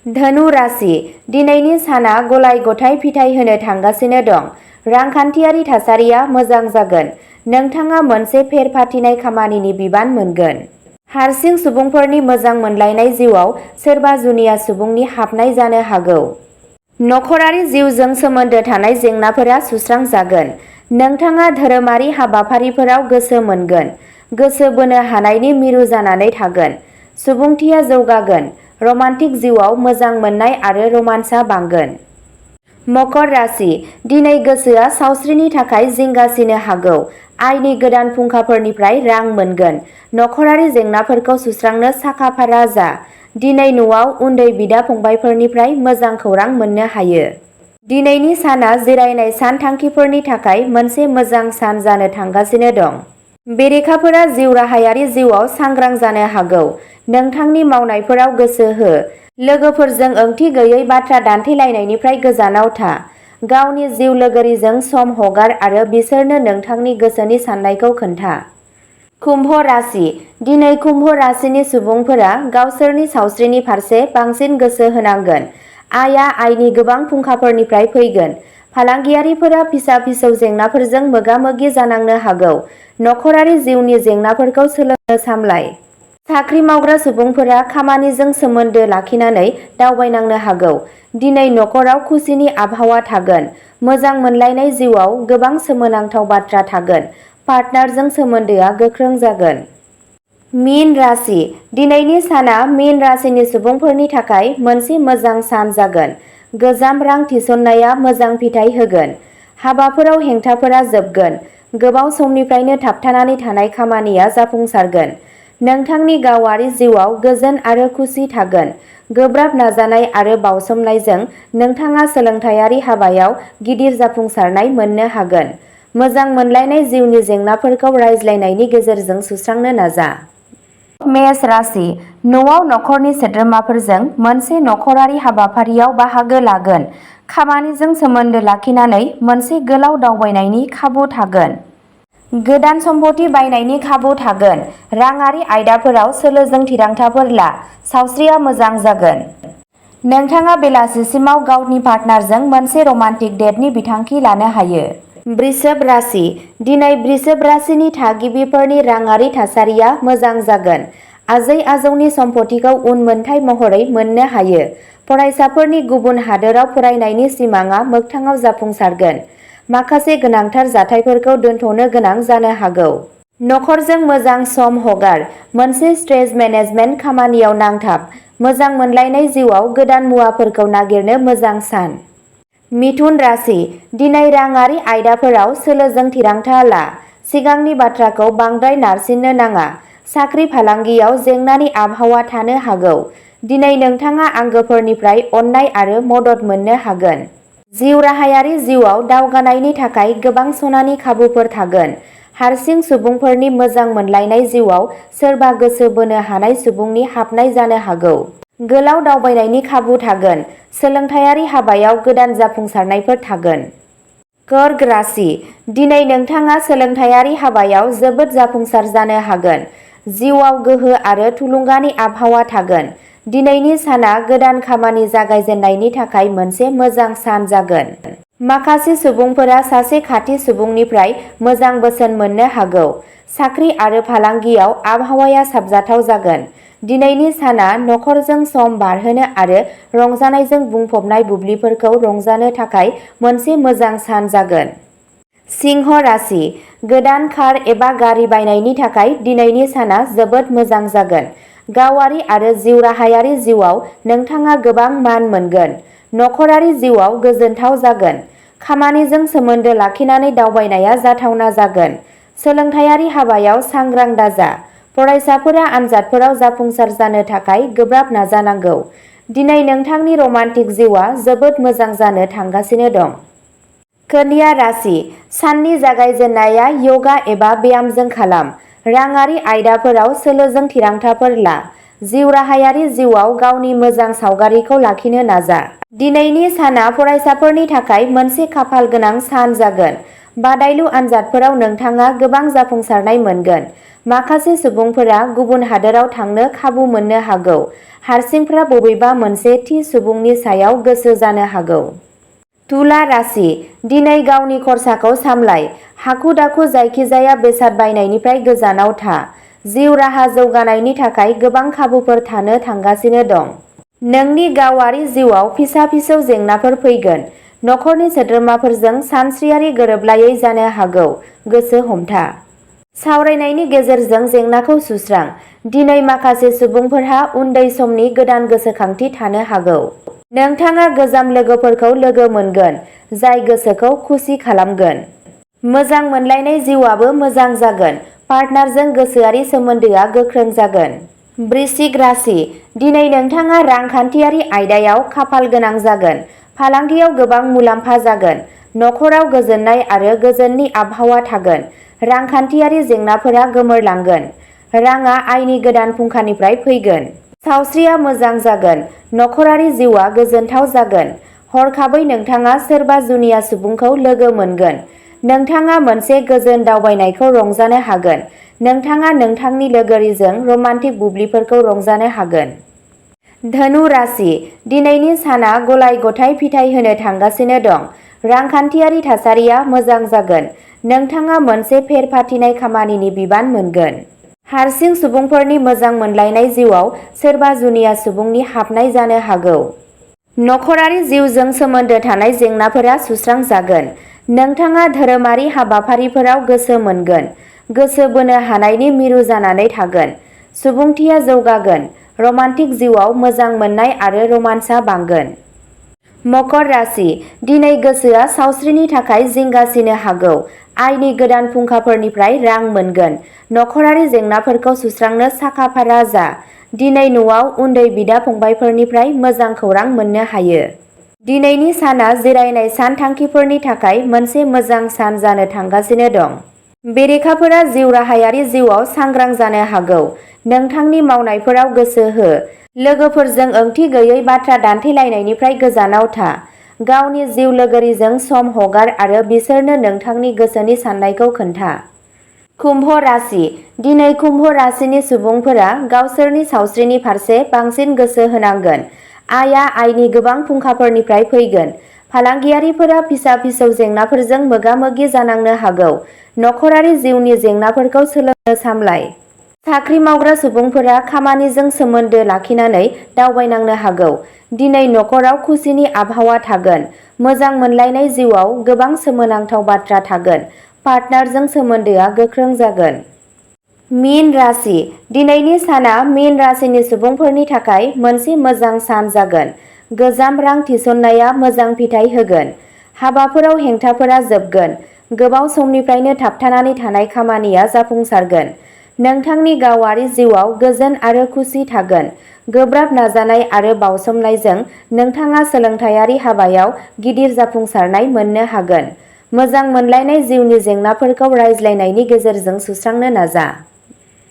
धनु राशि दिनैनि साना गलाय गथाय फिथाइ होनो थांगासिनो दं। रांखान्थियारि थासारिया मोजां जागोन। नोंथाङा मोनसे फेर फाथिनाय खामानिनि बिबान मोनगोन। हारसिं सुबुंफोरनि मोजां मोनलायनाय जिउआव सोरबा जुनिया सुबुंनि हाबनाय जानो हागौ। नखरारि जिउजों सोमोन्दो थानाय जेंनाफोरा सुस्रांजागोन। नोंथाङा धोरोमारि हाबाफारिफोराव गोसो मोनगोन। गोसो बोनो हानायनि मिरु जानानै थागोन। सुबुंथिया जौगागोन। रमान्टिक जिउआव मोजां मोननाय आरो रमान्सआ बांगोन। मकर राशि दिनै गोसोआ सावस्रिनि थाखाय जिंगासिनो हागौ। आयनि गोदान फुंखाफोरनिफ्राय रां मोनगोन। नखरारि जेंनाफोरखौ सुस्रांनो साखा-फारा जा। दिनै न'आव उन्दै बिदा-फंबायफोरनिफ्राय मोजां खौरां मोननो हायो। दिनैनि साना जिरायनाय सानथांखिफोरनि थाखाय मोनसे मोजां सान जानो थांगासिनो दं। बेरेखाफोरा जिउ राहायारि जिउआव सांग्रां जानो हागौ। नोंथांनि मावनायफोराव गोसो हो। लोगोफोरजों ओंथि गैयै बाथ्रा दान्थेलायनायनिफ्राय गोजानाव था। गावनि जिउ लोगोरिजों सम हगार आरो बिसोरनो नोंथांनि गोसोनि साननायखौ खोन्था। कुम्भ राशि दिनै कुम्भ राशिनि सुबुंफोरा गावसोरनि सावस्रिनि फारसे बांसिन गोसो होनांगोन। आयआ आयनि गोबां फुंखाफोरनिफ्राय फैगोन। फालांगियारिफोरा फिसा फिसौ जेंनाफोरजों मोगा-मोगि जानांनो हागौ। नखरारि जिउनि जेंनाफोरखौ सोलोंनो सामलाय। साख्रि मावग्रा सुबुंफोरा खामानिजों सोमोन्दो लाखिनानै दावबायनांनो हागौ। दिनै नखराव खुसिनि आबहावा थागोन। मोजां मोनलायनाय जिउआव गोबां सोमोनांथाव बाथ्रा थागोन। पार्टनारजों सोमोन्दोआ गोख्रों जागोन। मीन राशि दिनैनि साना मीन राशिनि सुबुंफोरनि थाखाय मोनसे मोजां सान जागोन। गोजाम रां थिसननाया मोजां फिथाइ होगोन। हाबाफोराव हेंथाफोरा जोबगोन। गोबाव समनिफ्रायनो थाबथानानै थानाय खामानिया जाफुंसारगोन। नोंथांनि गावारि जिउआव गोजोन आरो खुसि थागोन। गोब्राब नाजानाय आरो बावसोमनायजों नोंथाङा सोलोंथायारि हाबायाव गिदिर जाफुंसारनाय मोननो हागोन। मोजां मोनलायनाय जिउनि जेंनाफोरखौ रायज्लायनायनि गेजेरजों सुस्रांनो नाजा। मेष राशि, न'आव नखरनि सोद्रोमाफोरजों मोनसे नखरारि हाबाफारियाव बाहागो लागोन। खामानिजों सोमोन्दो लाखिनानै मोनसे गोलाव दावबायनायनि खाबु थागोन। गोदान सम्पथि बायनायनि खाबु थागोन। राङारि आयदाफोराव सोलोजों थिरांथाफोर ला। सावस्रिया मोजां जागोन। नोंथाङा बेलासिसिमाव गावनि पार्टनारजों मोनसे रमान्टिक डेटनि बिथांखि लानो हायो। वृषभ राशि, दिनै वृषभ राशिनि थागिबिफोरनि राङारि थासारिया मोजां जागोन। आजै-आजौनि सम्पथिखौ उनमोनथाइ महरै मोननो हायो। फरायसाफोरनि गुबुन हादोराव फरायनायनि सिमांआ मोगथाङाव जाफुंसारगोन। माखासे गोनांथार जाथायफोरखौ दोनथ'नो गोनां जानो हागौ। नखरजों मोजां सम हगार। मोनसे स्ट्रेस मेनेजमेन्ट खामानियाव नांथाब। मोजां मोनलायनाय जिउआव गोदान मुवाफोरखौ नागिरनो मोजां सान। मिथुन राशि, दिनै राङारि आयदाफोराव सोलोजों थिरांथा ला। सिगांनि बाथ्राखौ बांद्राय नारसिननो नाङा। साख्रि फालांगियाव जेंनानि आबहावा थानो हागौ। दिनै नोंथाङा आंगोफोरनिफ्राय अननाय आरो मदद मोननो हागोन। जिउ राहायारि जिउआव दावगानायनि थाखाय गोबां सनानि खाबुफोर थागोन। हारसिं सुबुंफोरनि मोजां मोनलायनाय जिउआव सोरबा गोसो बोनो हानाय सुबुंनि हाबनाय जानो हागौ। गोलाव दावबायनायनि खाबु थागोन। सोलोंथायारि हाबायाव गोदान जाफुंसारनायफोर थागोन। कर्क राशि, दिनै नोंथाङा सोलोंथायारि हाबायाव जोबोद जाफुंसार जानो हागोन। जिउआव गोहो आरो थुलुंगानि आबहावा थागोन। दिनैनि साना गोदान खामानि जागायजेननायनि थाखाय मोनसे मोजां सान जागोन। माखासे सुबुंफोरा सासे खाथि सुबुंनिफ्राय मोजां बोसोन मोननो हागौ। साख्रि आरो फालांगियाव आबहावाया साबजाथाव जागोन। दिनैनि साना नखरजों सम बारहोनो आरो रंजानायजों बुंफबनाय बुब्लिफोरखौ रंजानो थाखाय मोनसे मोजां सान जागोन। सिंह राशि, गोदान कार एबा गारि बायनायनि थाखाय दिनैनि साना जोबोद मोजां जागोन। गावारि आरो जिउ राहायारि जिउआव नोंथाङा गोबां मान मोनगोन। नखरारि जिउआव गोजोनथाव जागोन। खामानिजों सोमोन्दो लाखिनानै दावबायनाया जाथावना जागोन। सोलोंथायारि हाबायाव सांग्रां दाजा। फरायसाफोरा आनजादफोराव जाफुंसार जानो थाखाय गोब्राब नाजानांगौ। दिनै नोंथांनि रमान्टिक जिउआ जोबोद मोजां जानो थांगासिनो दं। कन्या राशि, साननि जागायजेननाया यगा एबा ब्यामजों खालाम। राङारि आयदाफोराव सोलोजों थिरांथाफोर ला। जिउ राहायारि जिउआव गावनि मोजां सावगारिखौ लाखिनो नाजा। दिनैनि साना फरायसाफोरनि थाखाय मोनसे खाफाल गोनां सान जागोन। बादायलु आनजादफोराव नोंथाङा गोबां जाफुंसारनाय मोनगोन। माखासे सुबुंफोरा गुबुन हादोराव थांनो खाबु मोननो हागौ। हारसिंफोरा बबेबा मोनसे थि सुबुंनि सायाव गोसो जानो हागौ। तुला राशि, दिनै गावनि खरसाखौ सामलाय। हाखु-दाखु जायखिजाया बेसाद बायनायनिफ्राय गोजानाव था। जिउ राहा जौगानायनि थाखाय गोबां खाबुफोर थानो थांगासिनो दं। नोंनि गावारि जिउआव फिसा-फिसौ जेंनाफोर फैगोन। नखरनि सोद्रोमाफोरजों सानस्रियारि गोरोबलायै जानो हागौ। गोसो हमथा। सावरायनायनि गेजेरजों जेंनाखौ सुस्रां। दिनै माखासे सुबुंफोरहा उन्दै समनि गोदान गोसोखांथि थानो हागौ। नोंथाङा गोजाम लोगोफोरखौ लोगो मोनगोन, जाय गोसोखौ खुसि खालामगोन। मोजां मोनलायनाय जिउआबो मोजां जागोन। पार्टनारजों गोसोआरि सोमोन्दोआ गोख्रों जागोन। वृश्चिक राशि, दिनै नोंथाङा रांखान्थियारि आयदायाव खाफाल गोनां जागोन। फालांगियाव गोबां मुलाम्फा जागोन। नखराव गोजोननाय आरो गोजोननि आबहावा थागोन। रांखान्थियारि जेंनाफोरा गोमोरलांगोन। राङा आयनि गोदान फुंखानिफ्राय फैगोन। सावस्रिया मोजां जागोन। नखरारि जिउआ गोजोनथाव जागोन। हरखाबै नोंथाङा सोरबा जुनिया सुबुंखौ लोगो मोनगोन। नोंथाङा मोनसे गोजोन दावबायनायखौ रंजानो हागोन। नोंथाङा नोंथांनि लोगोरिजों रमान्टिक बुब्लिफोरखौ रंजानो हागोन। धनु राशि, दिनैनि साना गलाय-गथाय फिथाइ होनो थांगासिनो दं। रांखान्थियारि थासारिया मोजां जागोन। नोंथाङा मोनसे फेर-फाथिनाय खामानिनि बिबान मोनगोन। हारसिं सुबुंफोरनि मोजां मोनलायनाय जिउआव सोरबा जुनिया सुबुंनि हाबनाय जानो हागौ। नखरारि जिउजों सोमोन्दो थानाय जेंनाफोरा सुस्रांजागोन। नोंथाङा धोरोमारि हाबाफारिफोराव गोसो मोनगोन। गोसो बोनो हानायनि मिरु जानानै थागोन। सुबुंथिया जौगागोन। रमान्टिक जिउआव मोजां मोननाय आरो रमान्सआ बांगोन। मकर राशि दिनै गोसोआ सावस्रिनि थाखाय जिंगासिनो हागौ। आयनि गोदान फुंखाफोरनिफ्राय रां मोनगोन। नखरारि जेंनाफोरखौ सुस्रांनो साखा-फारा जा। दिनै न'आव उन्दै बिदा-फंबायफोरनिफ्राय मोजां खौरां मोननो हायो। दिनैनि साना जिरायनाय सानथांखिफोरनि थाखाय मोनसे मोजां सान जानो थांगासिनो दं। बेरेखाफोरा जिउ राहायारि जिउआव सांग्रां जानो हागौ। नोंथांनि मावनायफोराव गोसो हो। लोगोफोरजों ओंथि गैयै बाथ्रा दान्थेलायनायनिफ्राय गोजानाव था। गावनि जिउ लोगोरिजों सम हगार आरो बिसोरनो नोंथांनि गोसोनि साननायखौ खोन्था। कुम्भ राशि दिनै कुम्भ राशिनि सुबुंफोरा गावसोरनि सावस्रिनि फारसे बांसिन गोसो होनांगोन। आयआ आयनि गोबां फुंखाफोरनिफ्राय फैगोन। फालांगियारिफोरा फिसा-फिसौ जेंनाफोरजों मोगा-मोगि जानांनो हागौ। नखरारि जिउनि जेंनाफोरखौ सोलोंनो सामलाय। साख्रि मावग्रा सुबुंफोरा खामानिजों सोमोन्दो लाखिनानै दावबायनांनो हागौ। दिनै नखराव खुसिनि आबहावा थागोन। मोजां मोनलायनाय जिउआव गोबां सोमोनांथाव बाथ्रा थागोन। पार्टनारजों सोमोन्दोआ गोख्रों जागोन। मीन राशि दिनैनि साना मीन राशिनि सुबुंफोरनि थाखाय मोनसे मोजां सान जागोन। गोजाम रां थिसननाया मोजां फिथाय होगोन। हाबाफोराव हेंथाफोरा जोबगोन। गोबाव समनिफ्रायनो थाबथानानै थानाय खामानिया जाफुंसारगोन। नोंथांनि गावारि जिउआव गोजोन आरो खुसि थागोन। गोब्राब नाजानाय आरो बावसोमनायजों नोंथाङा सोलोंथायारि हाबायाव गिदिर जाफुंसारनाय मोननो हागोन। मोजां मोनलायनाय जिउनि जेंनाफोरखौ रायज्लायनायनि गेजेरजों सुस्रांनो नाजा।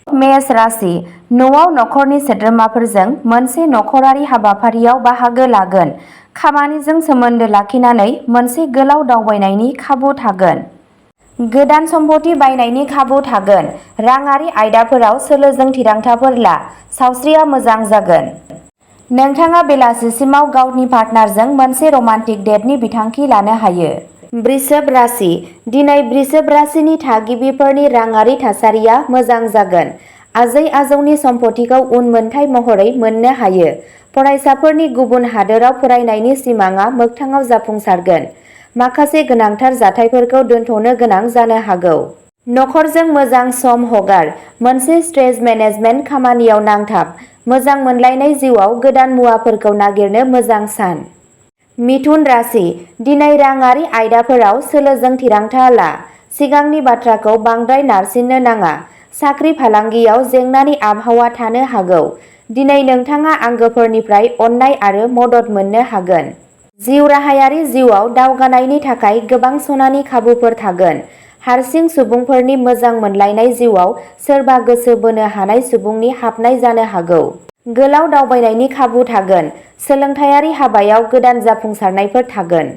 मेष राशि न'आव नखरनि सोद्रोमाफोरजों मोनसे नखरारि हाबाफारियाव बाहागो लागोन। खामानिजों सोमोन्दो लाखिनानै मोनसे गोलाव दावबायनायनि खाबु थागोन। गोदान सम्पथि बायनायनि खाबु थागोन। राङारि आयदाफोराव सोलोजों थिरांथाफोर ला। सावस्रिया मोजां जागोन। नोंथाङा बेलासिसिमाव गावनि पार्टनारजों मोनसे रमान्टिक डेटनि बिथांखि लानो हायो। वृषभ राशि दिनै वृषभ राशिनि थागिबिफोरनि राङारि थासारिया मोजां जागोन। आजै-आजौनि सम्पथिखौ उनमोनथाइ महरै मोननो हायो। फरायसाफोरनि गुबुन हादोराव फरायनायनि सिमांआ मोगथाङाव जाफुंसारगोन। माखासे गोनांथार जाथायफोरखौ दोनथ'नो गोनां जानो हागौ। नखरजों मोजां सम हगार। मोनसे स्ट्रेस मेनेजमेन्ट खामानियाव नांथाब। मोजां मोनलायनाय जिउआव गोदान मुवाफोरखौ नागिरनो मोजां सान। मिथुन राशि दिनै राङारि आयदाफोराव सोलोजों थिरांथा ला। सिगांनि बाथ्राखौ बांद्राय नारसिननो नाङा। साख्रि फालांगियाव जेंनानि आबहावा थानो हागौ। दिनै नोंथाङा आंगोफोरनिफ्राय अननाय आरो मदद मोननो हागोन। जिउ राहायारि जिउआव दावगानायनि थाखाय गोबां सनानि खाबुफोर थागोन। हारसिं सुबुंफोरनि मोजां मोनलायनाय जिउआव सोरबा गोसो बोनो हानाय सुबुंनि हाबनाय जानो हागौ। गोलाव दावबायनायनि खाबु थागोन। सोलोंथायारि हाबायाव गोदान जाफुंसारनायफोर थागोन।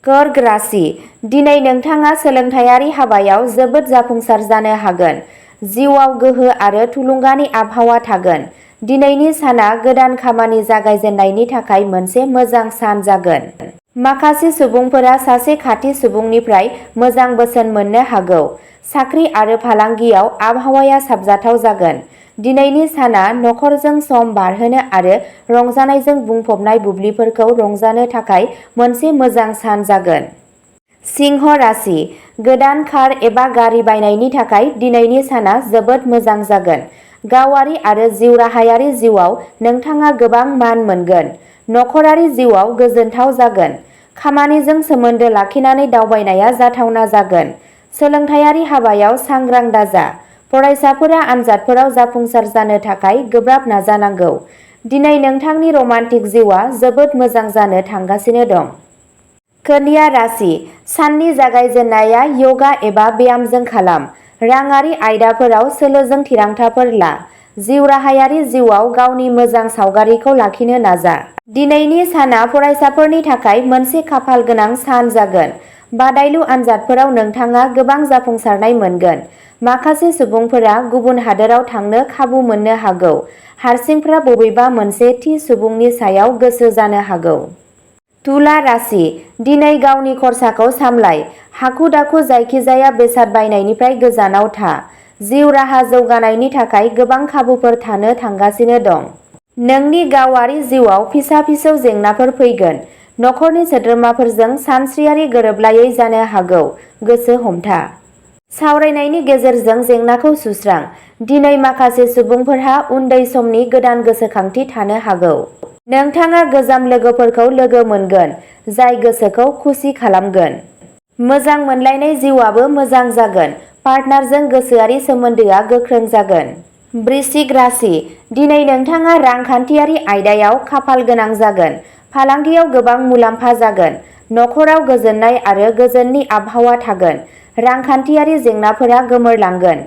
कर्क राशि दिनै नोंथाङा सोलोंथायारि हाबायाव जोबोद जाफुंसार जानो हागोन। जिउआव गोहो आरो थुलुंगानि आबहावा थागोन। दिनैनि साना गोदान खामानि जागायजेननायनि थाखाय मोनसे मोजां सान जागोन। माखासे सुबुंफोरा सासे खाथि सुबुंनिफ्राय मोजां बोसोन मोननो हागौ। साख्रि आरो फालांगियाव आबहावाया साबजाथाव जागोन। दिनैनि साना नखरजों सम बारहोनो आरो रंजानायजों बुंफबनाय बुब्लिफोरखौ रंजानो थाखाय मोनसे मोजां सान जागोन। सिंह राशि गोदान कार एबा गारि बायनायनि थाखाय दिनैनि साना जोबोद मोजां जागोन। गावारि आरो जिउ राहायारि जिउआव नोंथाङा गोबां मान मोनगोन। नखरारि जिउआव गोजोनथाव जागोन। खामानिजों सोमोन्दो लाखिनानै दावबायनाया जाथावना जागोन। सोलोंथायारि हाबायाव सांग्रां दाजा। फरायसाफोरा आनजादफोराव जाफुंसार जानो थाखाय गोब्राब नाजानांगौ। दिनै नोंथांनि रमान्टिक जिउआ जोबोद मोजां जानो थांगासिनो दं। कन्या राशि साननि जागायजेननाया यगा एबा ब्यामजों खालाम। राङारि आयदाफोराव सोलोजों थिरांथाफोर ला। जिउ राहायारि जिउआव गावनि मोजां सावगारिखौ लाखिनो नाजा। दिनैनि साना फरायसाफोरनि थाखाय मोनसे खाफाल गोनां सान जागोन। बादायलु आनजादफोराव नोंथाङा गोबां जाफुंसारनाय मोनगोन। माखासे सुबुंफोरा गुबुन हादोराव थांनो खाबु मोननो हागौ। हारसिंफोरा बबेबा मोनसे थि सुबुंनि सायाव गोसो जानो हागौ। तुला राशि दिनै गावनि खरसाखौ सामलाय। हाखु-दाखु जायखिजाया बेसाद बायनायनिफ्राय गोजानाव था। जिउ राहा जौगानायनि थाखाय गोबां खाबुफोर थानो थांगासिनो दं। नोंनि गावारि जिउआव फिसा-फिसौ जेंनाफोर फैगोन। नखरनि सोद्रोमाफोरजों सानस्रियारि गोरोबलायै जानो हागौ। गोसो हमथा। सावरायनायनि गेजेरजों जेंनाखौ सुस्रां। दिनै माखासे सुबुंफोरहा उन्दै समनि गोदान गोसोखांथि थानो हागौ। नोंथाङा गोजाम लोगोफोरखौ लोगो मोनगोन, जाय गोसोखौ खुसि खालामगोन। मोजां मोनलायनाय जिउआबो मोजां जागोन। पार्टनारजों गोसोआरि सोमोन्दोआ गोख्रों जागोन। वृश्चिक राशि, दिनै नोंथाङा रांखान्थियारि आयदायाव खाफाल गोनां जागोन। फालांगियाव गोबां मुलाम्फा जागोन। नखराव गोजोननाय आरो गोजोननि आबहावा थागोन। रांखान्थियारि जेंनाफोरा गोमोरलांगोन।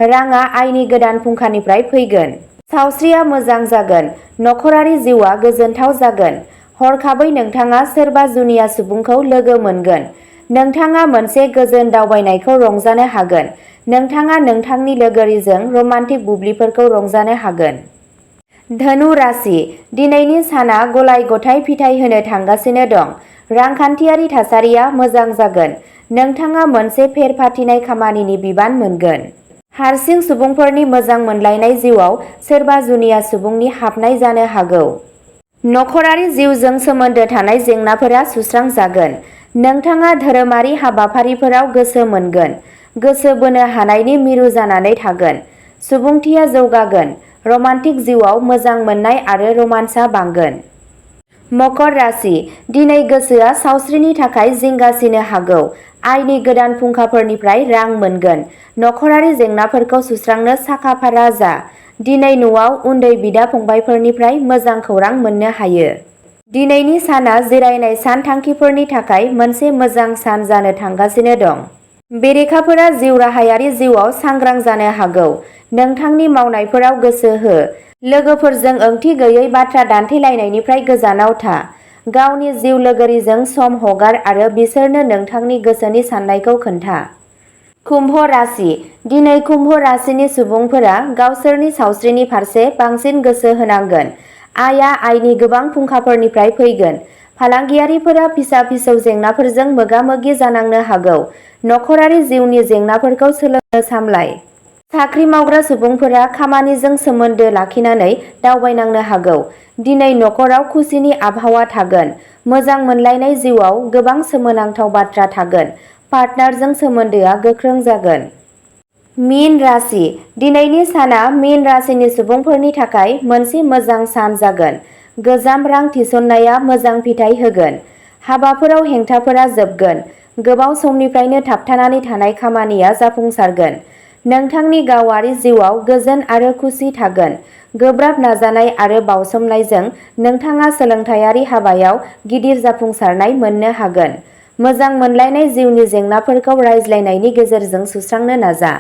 राङा आयनि गोदान फुंखानिफ्राय फैगोन। सावस्रिया मोजां जागोन। नखरारि जिउआ गोजोनथाव जागोन। हरखाबै नोंथाङा सोरबा जुनिया सुबुंखौ लोगो मोनगोन। नोंथाङा मोनसे गोजोन दावबायनायखौ रंजानो हागोन। नोंथाङा नोंथांनि लोगोरिजों रमान्टिक बुब्लिफोरखौ रंजानो हागोन। धनु राशि, दिनैनि साना गलाय-गथाय फिथाय होनो थांगासिनो दं। रांखान्थियारि थासारिया मोजां जागोन। नोंथाङा मोनसे फेर फाथिनाय खामानिनि बिबान मोनगोन। हारसिं सुबुंफोरनि मोजां मोनलायनाय जिउआव सोरबा जुनिया सुबुंनि हाबनाय जानो हागौ। नखरारि जिउजों सोमोन्दो थानाय जेंनाफोरा सुस्रांजागोन। नोंथाङा धोरोमारि हाबाफारिफोराव गोसो मोनगोन। गोसो बोनो हानायनि मिरु जानानै थागोन। सुबुंथिया जौगागोन। रमान्टिक जिउआव मोजां मोननाय आरो रमान्सआ बांगोन। मकर राशि, दिनै गोसोआ सावस्रिनि थाखाय जिंगासिनो हागौ। आयनि गोदान फुंखाफोरनिफ्राय रां मोनगोन। नखरारि जेंनाफोरखौ सुस्रांनो साखा-फारा जा। दिनै न'आव उन्दै बिदा-फंबायफोरनिफ्राय मोजां खौरां मोननो हायो। दिनैनि साना जिरायनाय सानथांखिफोरनि थाखाय मोनसे मोजां सान जानो थांगासिनो दं। बेरेखाफोरा जिउ राहायारि जिउआव सांग्रां जानो हागौ। नोंथांनि मावनायफोराव गोसो हो। लोगोफोरजों ओंथि गैयै बाथ्रा दान्थेलायनायनिफ्राय गोजानाव था। गावनि जिउ लोगोरिजों सम हगार आरो बिसोरनो नोंथांनि गोसोनि साननायखौ खोन्था। कुम्भ राशि, दिनै कुम्भ राशिनि सुबुंफोरा गावसोरनि सावस्रिनि फारसे बांसिन गोसो होनांगोन। आयआ आयनि गोबां फुंखाफोरनिफ्राय फैगोन। फालांगियारिफोरा फिसा-फिसौ जेंनाफोरजों मोगा-मोगि जानांनो हागौ। नखरारि जिउनि जेंनाफोरखौ सोलोंनो सामलाय। साख्रि मावग्रा सुबुंफोरा खामानिजों सोमोन्दो लाखिनानै दावबायनांनो हागौ। दिनै नखराव खुसिनि आबहावा थागोन। मोजां मोनलायनाय जिउआव गोबां सोमोनांथाव बाथ्रा थागोन। पार्टनारजों सोमोन्दोआ गोख्रों जागोन। मीन राशि, दिनैनि साना मीन राशिनि सुबुंफोरनि थाखाय मोनसे मोजां सान जागोन। गोजाम रां थिसननाया मोजां फिथाय होगोन। हाबाफोराव हेंथाफोरा जोबगोन। गोबाव समनिफ्रायनो थाबथानानै थानाय खामानिया जाफुंसारगोन। नोंथांनि गावारि जिउआव गोजोन आरो खुसि थागोन। गोब्राब नाजानाय आरो बावसोमनायजों नोंथाङा सोलोंथायारि हाबायाव गिदिर जाफुंसारनाय मोननो हागोन। मोजां मोनलायनाय जिउनि जेंनाफोरखौ रायज्लायनायनि गेजेरजों सुस्रांनो नाजा।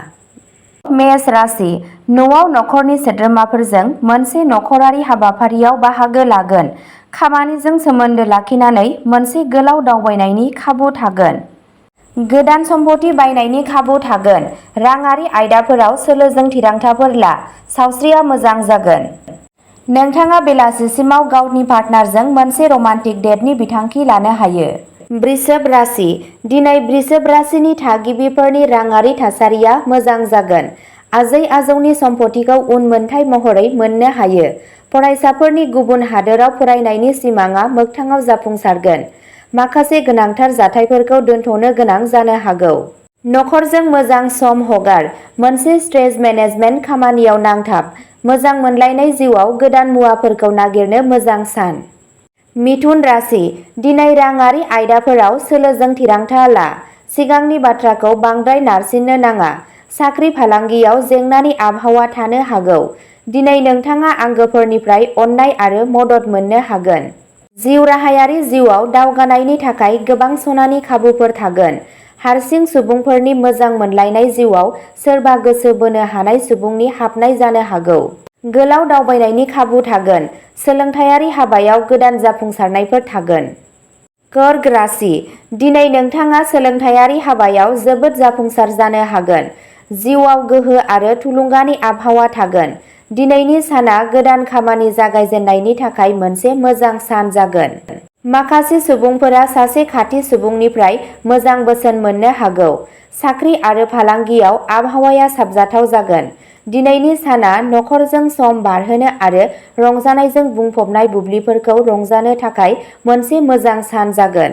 मेष राशि, न'आव नखरनि सोद्रोमाफोरजों मोनसे नखरारि हाबाफारियाव बाहागो लागोन। खामानिजों सोमोन्दो लाखिनानै मोनसे गोलाव दावबायनायनि खाबु थागोन। गोदान सम्पथि बायनायनि खाबु थागोन। राङारि आयदाफोराव सोलोजों थिरांथाफोर ला। सावस्रिया मोजां जागोन। नोंथाङा बेलासिसिमाव गावनि पार्टनारजों मोनसे रमान्टिक डेटनि बिथांखि लानो हायो। वृषभ राशि, दिनै वृषभ राशिनि थागिबिफोरनि राङारि थासारिया मोजां जागोन। आजै-आजौनि सम्पथिखौ उनमोनथाइ महरै मोननो हायो। फरायसाफोरनि गुबुन हादोराव फरायनायनि सिमांआ मोगथाङाव जाफुंसारगोन। माखासे गोनांथार जाथायफोरखौ दोनथ'नो गोनां जानो हागौ। नखरजों मोजां सम हगार। मोनसे स्ट्रेस मेनेजमेन्ट खामानियाव नांथाब। मोजां मोनलायनाय जिउआव गोदान मुवाफोरखौ नागिरनो मोजां सान। मिथुन राशि, दिनै राङारि आयदाफोराव सोलोजों थिरांथा ला। सिगांनि बाथ्राखौ बांद्राय नारसिननो नाङा। साख्रि फालांगियाव जेंनानि आबहावा थानो हागौ। दिनै नोंथाङा आंगोफोरनिफ्राय अननाय आरो मदद मोननो हागोन। जिउ राहायारि जिउआव दावगानायनि थाखाय गोबां सनानि खाबुफोर थागोन। हारसिं सुबुंफोरनि मोजां मोनलायनाय जिउआव सोरबा गोसो बोनो हानाय सुबुंनि हाबनाय जानो हागौ। गोलाव दावबायनायनि खाबु थागोन। सोलोंथायारि हाबायाव गोदान जाफुंसारनायफोर थागोन। कर्क राशि, दिनै नोंथाङा सोलोंथायारि हाबायाव जोबोद जाफुंसार जानो हागोन। जिउआव गोहो आरो थुलुंगानि आबहावा थागोन। दिनैनि साना गोदान खामानि जागायजेननायनि थाखाय मोनसे मोजां सान जागोन। माखासे सुबुंफोरा सासे खाथि सुबुंनिफ्राय मोजां बोसोन मोननो हागौ। साख्रि आरो फालांगियाव आबहावाया साबजाथाव जागोन। दिनैनि साना नखरजों सम बारहोनो आरो रंजानायजों बुंफबनाय बुब्लिफोरखौ रंजानो थाखाय मोनसे मोजां सान जागोन।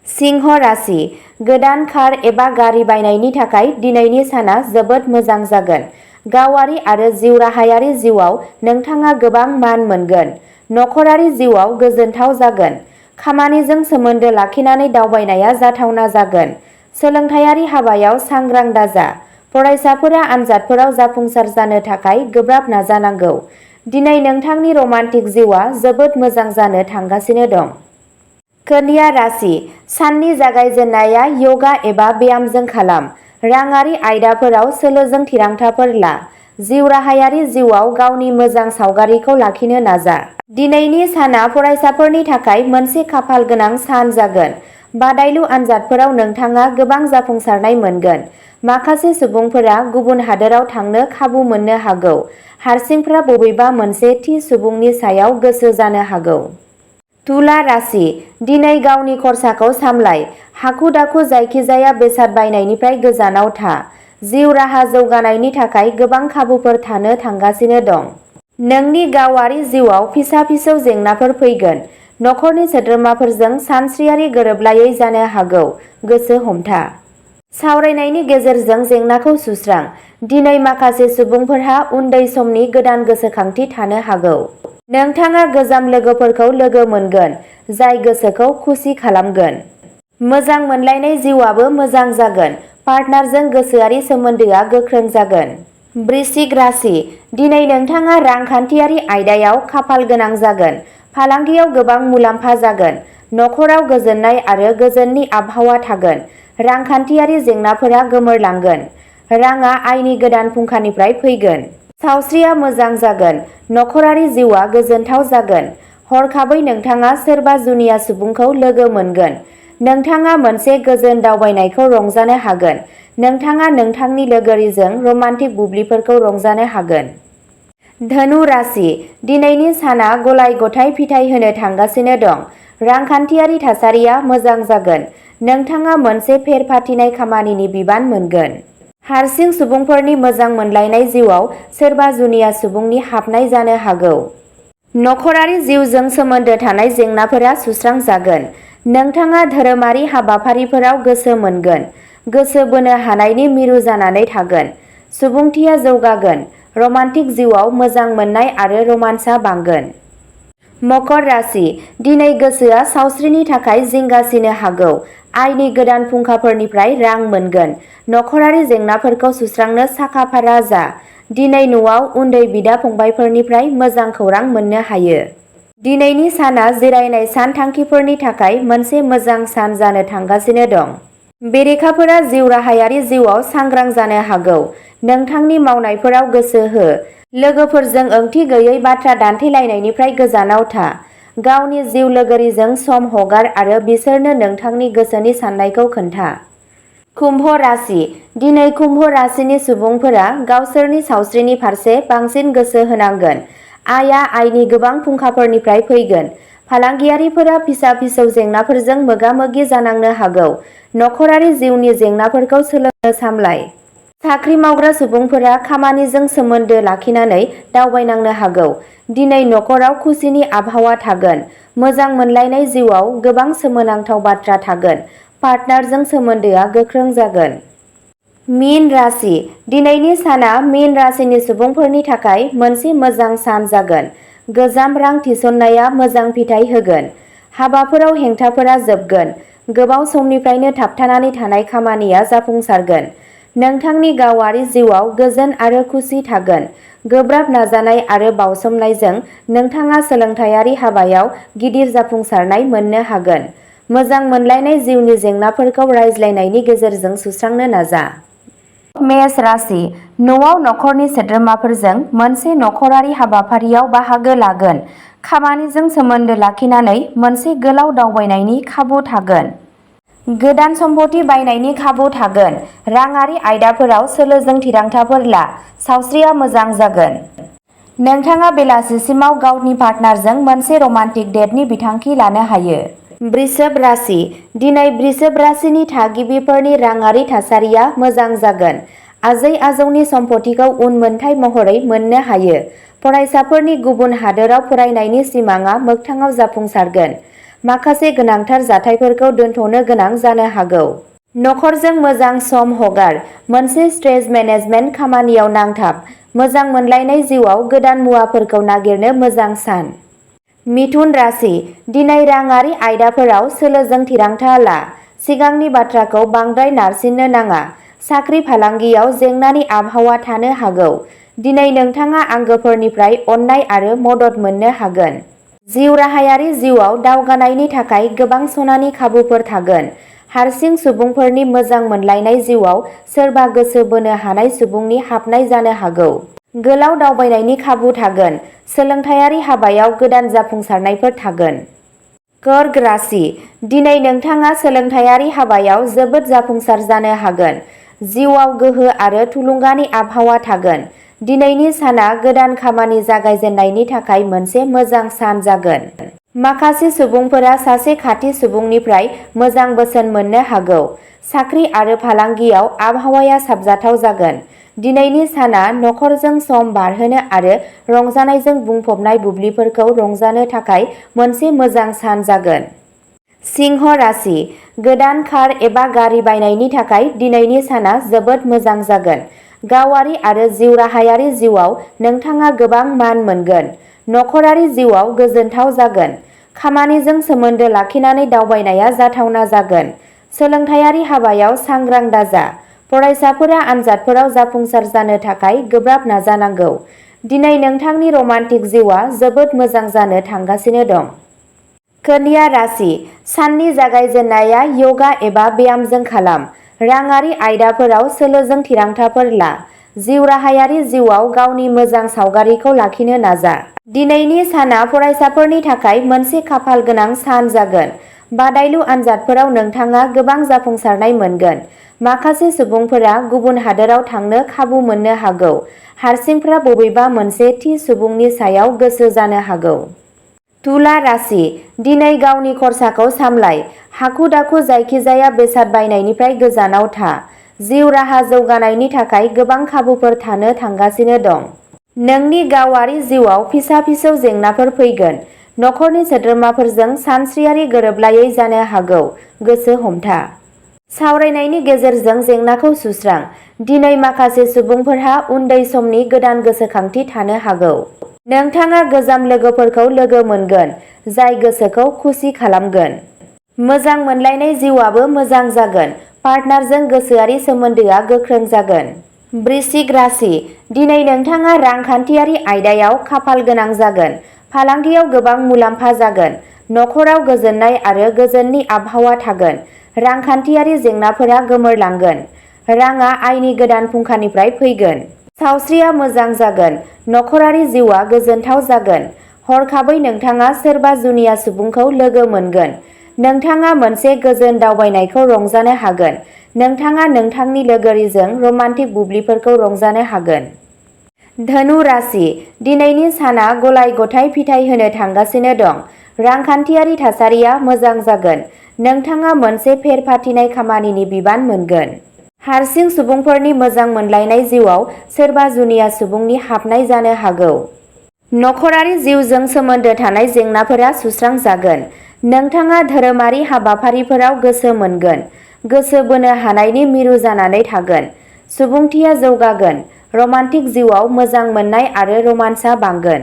सिंह राशि, गोदान कार एबा गारि बायनायनि थाखाय दिनैनि साना जोबोद मोजां जागोन। गावारि आरो जिउ राहायारि जिउआव नोंथाङा गोबां मान मोनगोन। नखरारि जिउआव गोजोनथाव जागोन। खामानिजों सोमोन्दो लाखिनानै दावबायनाया जाथावना जागोन। सोलोंथायारि हाबायाव सांग्रां दाजा। फरायसाफोरा आनजादफोराव जाफुंसार जानो थाखाय गोब्राब नाजानांगौ। दिनै नोंथांनि रमान्टिक जिउआ जोबोद मोजां जानो थांगासिनो दं। कन्या राशि, साननि जागायजेननाया यगा एबा ब्यामजों खालाम। राङारि आयदाफोराव सोलोजों थिरांथाफोर ला। जिउ राहायारि जिउआव गावनि मोजां सावगारिखौ लाखिनो नाजा। दिनैनि साना फरायसाफोरनि थाखाय मोनसे खाफाल गोनां सान जागोन। बादायलु आनजादफोराव नोंथाङा गोबां जाफुंसारनाय मोनगोन। माखासे सुबुंफोरा गुबुन हादोराव थांनो खाबु मोननो हागौ। हारसिंफ्रा बबेबा मोनसे थि सुबुंनि सायाव गोसो जानो हागौ। तुला राशि, दिनै गावनि खरसाखौ सामलाय। हाखु-दाखु जायखिजाया बेसाद बायनायनिफ्राय गोजानाव था। जिउ राहा जौगानायनि थाखाय गोबां खाबुफोर थानो थांगासिनो दं। नोंनि गावारि जिउआव फिसा-फिसौ जेंनाफोर फैगोन। नखरनि सोद्रोमाफोरजों सानस्रियारि गोरोबलायै जानो हागौ। गोसो हमथा। सावरायनायनि गेजेरजों जेंनाखौ सुस्रां। दिनै माखासे सुबुंफोरहा उन्दै समनि गोदान गोसोखांथि थानो हागौ। नोंथाङा गोजाम लोगोफोरखौ लोगो मोनगोन, जाय गोसोखौ खुसि खालामगोन। मोजां मोनलायनाय जिउआबो मोजां जागोन। पार्टनारजों गोसोआरि सोमोन्दोआ गोख्रों जागोन। वृश्चिक राशि, दिनै नोंथाङा रांखान्थियारि आयदायाव खाफाल गोनां जागोन। फालांगियाव गोबां मुलाम्फा जागोन। नखराव गोजोननाय आरो गोजोननि आबहावा थागोन। रांखान्थियारि जेंनाफोरा गोमोरलांगोन। राङा आयनि गोदान फुंखानिफ्राय फैगोन। सावस्रिया मोजां जागोन। नखरारि जिउआ गोजोनथाव जागोन। हरखाबै नोंथाङा सोरबा जुनिया सुबुंखौ लोगो मोनगोन। नोंथाङा मोनसे गोजोन दावबायनायखौ रंजानो हागोन। नोंथाङा नोंथांनि लोगोरिजों रमान्टिक बुब्लिफोरखौ रंजानो हागोन। धनु राशि, दिनैनि साना गलाय-गथाय फिथाय होनो थांगासिनो दं। रांखान्थियारि थासारिया मोजां जागोन। नोंथाङा मोनसे फेर-फाथिनाय खामानिनि बिबान मोनगोन। हारसिं सुबुंफोरनि मोजां मोनलायनाय जिउआव सोरबा जुनिया सुबुंनि हाबनाय जानो हागौ। नखरारि जिउजों सोमोन्दो थानाय जेंनाफोरा सुस्रांजागोन। नोंथाङा धोरोमारि हाबाफारिफोराव गोसो मोनगोन। गोसो बोनो हानायनि मिरु जानानै थागोन। सुबुंथिया जौगागोन। रमान्टिक जिउआव मोजां मोननाय आरो रमान्सआ बांगोन। मकर राशि, दिनै गोसोआ सावस्रिनि थाखाय जिंगासिनो हागौ। आयनि गोदान फुंखाफोरनिफ्राय रां मोनगोन। नखरारि जेंनाफोरखौ सुस्रांनो साखा-फारा जा। दिनै न'आव उन्दै बिदा-फंबायफोरनिफ्राय मोजां खौरां मोननो हायो। दिनैनि साना जिरायनाय सानथांखिफोरनि थाखाय मोनसे मोजां सान जानो थांगासिनो दं। बेरेखाफोरा जिउ राहायारि जिउआव सांग्रां जानो हागौ। नोंथांनि मावनायफोराव गोसो हो। लोगोफोरजों ओंथि गैयै बाथ्रा दान्थेलायनायनिफ्राय गोजानाव था। गावनि जिउ लोगोरिजों सम हगार आरो बिसोरनो नोंथांनि गोसोनि साननायखौ खोन्था। कुम्भ राशि, दिनै कुम्भ राशिनि सुबुंफोरा गावसोरनि सावस्रिनि फारसे बांसिन गोसो होनांगोन। आयआ आयनि गोबां फुंखाफोरनिफ्राय फैगोन। फालांगियारिफोरा फिसा-फिसौ जेंनाफोरजों मोगा-मोगि जानांनो हागौ। नखरारि जिउनि जेंनाफोरखौ सोलोंनो सामलाय। साख्रि मावग्रा सुबुंफोरा खामानिजों सोमोन्दो लाखिनानै दावबायनांनो हागौ। दिनै नखराव खुसिनि आबहावा थागोन। मोजां मोनलायनाय जिउआव गोबां सोमोनांथाव बाथ्रा थागोन। पार्टनारजों सोमोन्दोआ गोख्रों जागोन। मीन राशि, दिनैनि साना मीन राशिनि सुबुंफोरनि थाखाय मोनसे मोजां सान जागोन। गोजाम रां थिसननाया मोजां फिथाय होगोन। हाबाफोराव हेंथाफोरा जोबगोन। गोबाव समनिफ्रायनो थाबथानानै थानाय खामानिया जाफुंसारगोन। नोंथांनि गावारि जिउआव गोजोन आरो खुसि थागोन। गोब्राब नाजानाय आरो बावसोमनायजों नोंथाङा सोलोंथायारि हाबायाव गिदिर जाफुंसारनाय मोननो हागोन। मोजां मोनलायनाय जिउनि जेंनाफोरखौ रायज्लायनायनि गेजेरजों सुस्रांनो नाजा। मेष राशि, न'आव नखरनि सोद्रोमाफोरजों मोनसे नखरारि हाबाफारियाव बाहागो लागोन। खामानिजों सोमोन्दो लाखिनानै मोनसे गोलाव दावबायनायनि खाबु थागोन। गोदान सम्पथि बायनायनि खाबु थागोन। राङारि आयदाफोराव सोलोजों थिरांथाफोर ला। सावस्रिया मोजां जागोन। नोंथाङा बेलासिसिमाव गावनि पार्टनारजों मोनसे रमान्टिक डेटनि बिथांखि लानो हायो। वृषभ राशि, दिनै वृषभ राशिनि थागिबिफोरनि राङारि थासारिया मोजां जागोन। आजै-आजौनि सम्पथिखौ उनमोनथाइ महरै मोननो हायो। फरायसाफोरनि गुबुन हादोराव फरायनायनि सिमांआ मोगथाङाव जाफुंसारगोन। माखासे गोनांथार जाथायफोरखौ दोनथ'नो गोनां जानो हागौ। नखरजों मोजां सम हगार। मोनसे स्ट्रेस मेनेजमेन्ट खामानियाव नांथाब। मोजां मोनलायनाय जिउआव गोदान मुवाफोरखौ नागिरनो मोजां सान। मिथुन राशि दिनै राङारि आयदाफोराव सोलोजों थिरांथा ला। सिगांनि बाथ्राखौ बांद्राय नारसिननो नाङा। साख्रि फालांगियाव जेंनानि आबहावा थानो हागौ। दिनै नोंथाङा आंगोफोरनिफ्राय अननाय आरो मदद मोननो हागोन। जिउ राहायारि जिउआव दावगानायनि थाखाय गोबां सनानि खाबुफोर थागोन। हारसिं सुबुंफोरनि मोजां मोनलायनाय जिउआव सोरबा गोसो बोनो हानाय सुबुंनि हाबनाय जानो हागौ। गोलाव दावबायनायनि खाबु थागोन। सोलोंथायारि हाबायाव गोदान जाफुंसारनायफोर थागोन। कर्क राशि दिनै नोंथाङा सोलोंथायारि हाबायाव जोबोद जाफुंसार जानो हागोन। जिउआव गोहो आरो थुलुंगानि आबहावा थागोन। दिनैनि साना गोदान खामानि जागायजेननायनि थाखाय मोनसे मोजां सान जागोन। माखासे सुबुंफोरा सासे खाथि सुबुंनिफ्राय मोजां बोसोन मोननो हागौ। साख्रि आरो फालांगियाव आबहावाया साबजाथाव जागोन। दिनैनि साना नखरजों सम बारहोनो आरो रंजानायजों बुंफबनाय बुब्लिफोरखौ रंजानो थाखाय मोनसे मोजां सान जागोन। सिंह राशि गोदान कार एबा गारि बायनायनि थाखाय दिनैनि साना जोबोद मोजां जागोन। गावारि आरो जिउ राहायारि जिउआव नोंथाङा गोबां मान मोनगोन। नखरारि जिउआव गोजोनथाव जागोन। खामानिजों सोमोन्दो लाखिनानै दावबायनाया जाथावना जागोन। सोलोंथायारि हाबायाव सांग्रां दाजा। फरायसाफोरा आनजादफोराव जाफुंसार जानो थाखाय गोब्राब नाजानांगौ। दिनै नोंथांनि रमान्टिक जिउआ जोबोद मोजां जानो थांगासिनो दं। कन्या राशि साननि जागायजेननाया यगा एबा ब्यामजों खालाम। राङारि आयदाफोराव सोलोजों थिरांथाफोर ला। जिउ राहायारि जिउआव गावनि मोजां सावगारिखौ लाखिनो नाजा। दिनैनि साना फरायसाफोरनि थाखाय मोनसे खाफाल गोनां सान जागोन। बादायलु आनजादफोराव नोंथाङा गोबां जाफुंसारनाय मोनगोन। माखासे सुबुंफोरा गुबुन हादोराव थांनो खाबु मोननो हागौ। हारसिंफ्रा बबेबा मोनसे थि सुबुंनि सायाव गोसो जानो हागौ। तुला राशि दिनै गावनि खरसाखौ सामलाय। हाखु दाखु जायखिजाया बेसाद बायनायनिफ्राय गोजानाव था। जिउ राहा जौगानायनि थाखाय गोबां खाबुफोर थानो थांगासिनो दं। नोंनि गावारि जिउआव फिसा फिसौ जेंनाफोर फैगोन। नखरनि सोद्रोमाफोरजों सानस्रियारि गोरोबलायै जानो हागौ। गोसो हमथा। सावरायनायनि गेजेरजों जेंनाखौ सुस्रां। दिनै माखासे सुबुंफोरहा उन्दै समनि गोदान गोसोखांथि थानो हागौ। नोंथाङा गोजाम लोगोफोरखौ लोगो मोनगोन जाय गोसोखौ खुसि खालामगोन। मोजां मोनलायनाय जिउआबो मोजां जागोन। पार्टनारजों गोसोआरि सोमोन्दोआ गोख्रों जागोन। वृश्चिक राशि दिनै नोंथाङा रांखान्थियारि आयदायाव खाफाल गोनां जागोन। फालांगियाव गोबां मुलाम्फा जागोन। नखराव गोजोननाय आरो गोजोननि आबहावा थागोन। रांखान्थियारि जेंनाफोरा गोमोरलांगोन। राङा आयनि गोदान फुंखानिफ्राय फैगोन। सावस्रिया मोजां जागोन। नखरारि जिउआ गोजोनथाव जागोन। हरखाबै नोंथाङा सोरबा जुनिया सुबुंखौ लोगो मोनगोन। नोंथाङा मोनसे गोजोन दावबायनायखौ रंजानो हागोन। नोंथाङा नोंथांनि लोगोरिजों रमान्टिक बुब्लिफोरखौ रंजानो हागोन। धनु राशि दिनैनि साना गलाय गथाय फिथाइ होनो थांगासिनो दं। रांखान्थियारि थासारिया मोजां जागोन। नोंथाङा मोनसे फेर फाथिनाय खामानिनि बिबान मोनगोन। हारसिं सुबुंफोरनि मोजां मोनलायनाय जिउआव सोरबा जुनिया सुबुंनि हाबनाय जानो हागौ। नखरारि जिउजों सोमोन्दो थानाय जेंनाफोरा सुस्रांजागोन। नोंथाङा धोरोमारि हाबाफारिफोराव गोसो मोनगोन। गोसो बोनो हानायनि मिरु जानानै थागोन। सुबुंथिया जौगागोन। रमान्टिक जिउआव मोजां मोननाय आरो रमान्सआ बांगोन।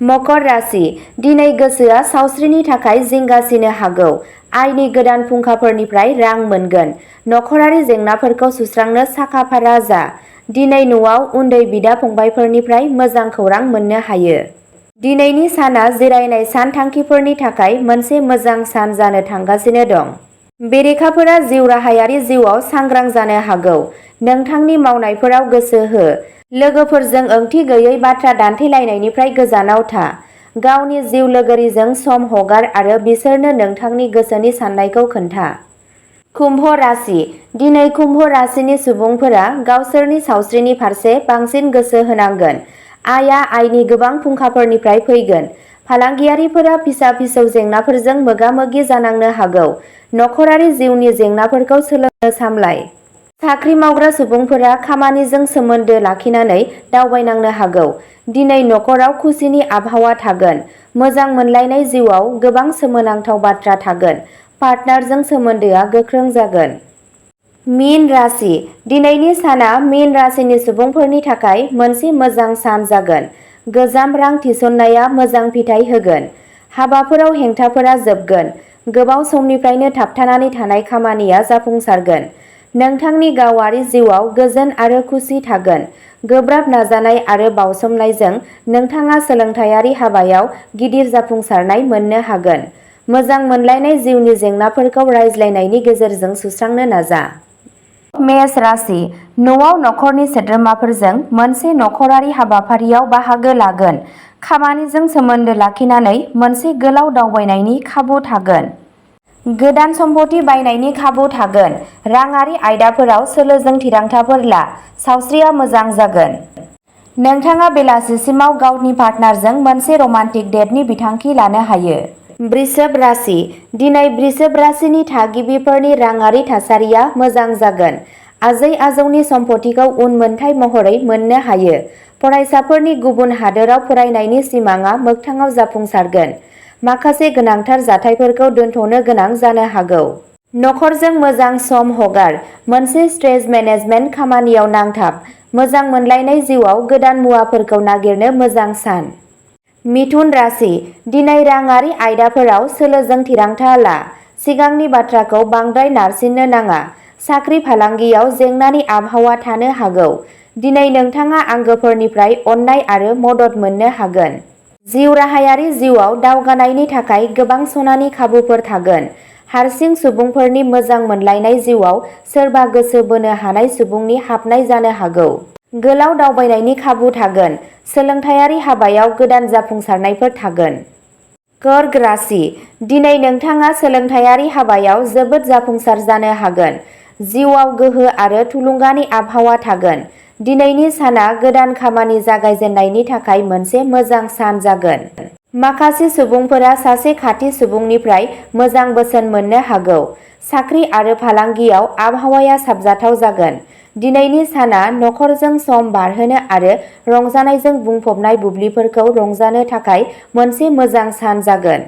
मकर राशि दिनै गोसोआ सावस्रिनि थाखाय जिंगासिनो हागौ। आयनि गोदान फुंखाफोरनिफ्राय रां मोनगोन। नखरारि जेंनाफोरखौ सुस्रांनो साखा-फारा जा। दिनै न'आव उन्दै बिदा-फंबायफोरनिफ्राय मोजां खौरां मोननो हायो। दिनैनि साना जिरायनाय सानथांखिफोरनि थाखाय मोनसे मोजां सान जानो थांगासिनो दं। बेरेखाफोरा जिउ राहायारि जिउआव सांग्रां जानो हागौ। नोंथांनि मावनायफोराव गोसो हो। लोगोफोरजों ओंथि गैयै बाथ्रा दान्थेलायनायनिफ्राय गोजानाव था। गावनि जिउ लोगोरिजों सम हगार आरो बिसोरनो नोंथांनि गोसोनि साननायखौ खोन्था। कुम्भ राशि दिनै कुम्भ राशिनि सुबुंफोरा गावसोरनि सावस्रिनि फारसे बांसिन गोसो होनांगोन। आयआ आयनि गोबां फुंखाफोरनिफ्राय फैगोन। फालांगियारिफोरा फिसा फिसौ जेंनाफोरजों मोगा-मोगि जानांनो हागौ। नखरारि जिउनि जेंनाफोरखौ सोलोंनो सामलाय। साख्रि मावग्रा सुबुंफोरा खामानिजों सोमोन्दो लाखिनानै दावबायनांनो हागौ। दिनै नखराव खुसिनि आबहावा थागोन। मोजां मोनलायनाय जिउआव गोबां सोमोनांथाव बाथ्रा थागोन। पार्टनारजों सोमोन्दोआ गोख्रों जागोन। मीन राशि दिनैनि साना मीन राशिनि सुबुंफोरनि थाखाय मोनसे मोजां सान जागोन। गोजाम रां थिसननाया मोजां फिथाइ होगोन। हाबाफोराव हेंथाफोरा जोबगोन। गोबाव समनिफ्रायनो थाबथानानै थानाय खामानिया जाफुंसारगोन। नोंथांनि गावारि जिउआव गोजोन आरो खुसि थागोन। गोब्राब नाजानाय आरो बावसोमनायजों नोंथाङा सोलोंथायारि हाबायाव गिदिर जाफुंसारनाय मोननो हागोन। मोजां मोनलायनाय जिउनि जेंनाफोरखौ रायज्लायनायनि गेजेरजों सुस्रांनो नाजा। मेष राशि, न'आव नखरनि सोद्रोमाफोरजों मोनसे नखरारि हाबाफारियाव बाहागो लागोन। खामानिजों सोमोन्दो लाखिनानै मोनसे गोलाव दावबायनायनि खाबु थागोन। गोदान सम्पथि बायनायनि खाबु थागोन। राङारि आयदाफोराव सोलोजों थिरांथाफोर ला। सावस्रिया मोजां जागोन। नोंथाङा बेलासिसिमाव गावनि पार्टनारजों मोनसे रमान्टिक डेटनि बिथांखि लानो हायो। वृषभ राशि, दिनै वृषभ राशिनि थागिबिफोरनि राङारि थासारिया मोजां जागोन। आजै-आजौनि सम्पथिखौ उनमोनथाइ महरै मोननो हायो। फरायसाफोरनि गुबुन हादोराव फरायनायनि सिमांआ मोगथाङाव जाफुंसारगोन। माखासे गोनांथार जाथायफोरखौ दोनथ'नो गोनां जानो हागौ। नखरजों मोजां सम हगार। मोनसे स्ट्रेस मेनेजमेन्ट खामानियाव नांथाब। मोजां मोनलायनाय जिउआव गोदान मुवाफोरखौ नागिरनो मोजां सान। मिथुन राशि, दिनै राङारि आयदाफोराव सोलोजों थिरांथा ला। सिगांनि बाथ्राखौ बांद्राय नारसिननो नाङा। साख्रि फालांगियाव जेंनानि आबहावा थानो हागौ। दिनै नोंथाङा आंगोफोरनिफ्राय अननाय आरो मदद मोननो हागोन। जिउ राहायारि जिउआव दावगानायनि थाखाय गोबां सनानि खाबुफोर थागोन। हारसिं सुबुंफोरनि मोजां मोनलायनाय जिउआव सोरबा गोसो बोनो हानाय सुबुंनि हाबनाय जानो हागौ। गोलाव दावबायनायनि खाबु थागोन। सोलोंथायारि हाबायाव गोदान जाफुंसारनायफोर थागोन। कर्क राशि, दिनै नोंथाङा सोलोंथायारि हाबायाव जोबोद जाफुंसार जानो हागोन। जिउआव गोहो आरो थुलुंगानि आबहावा थागोन। दिनैनि साना गोदान खामानि जागायजेननायनि थाखाय मोनसे मोजां सान जागोन। माखासे सुबुंफोरा सासे खाथि सुबुंनिफ्राय मोजां बोसोन मोननो हागौ। साख्रि आरो फालांगियाव आबहावाया साबजाथाव जागोन। दिनैनि साना नखरजों सम बारहोनो आरो रंजानायजों बुंफबनाय बुब्लिफोरखौ रंजानो थाखाय मोनसे मोजां सान जागोन।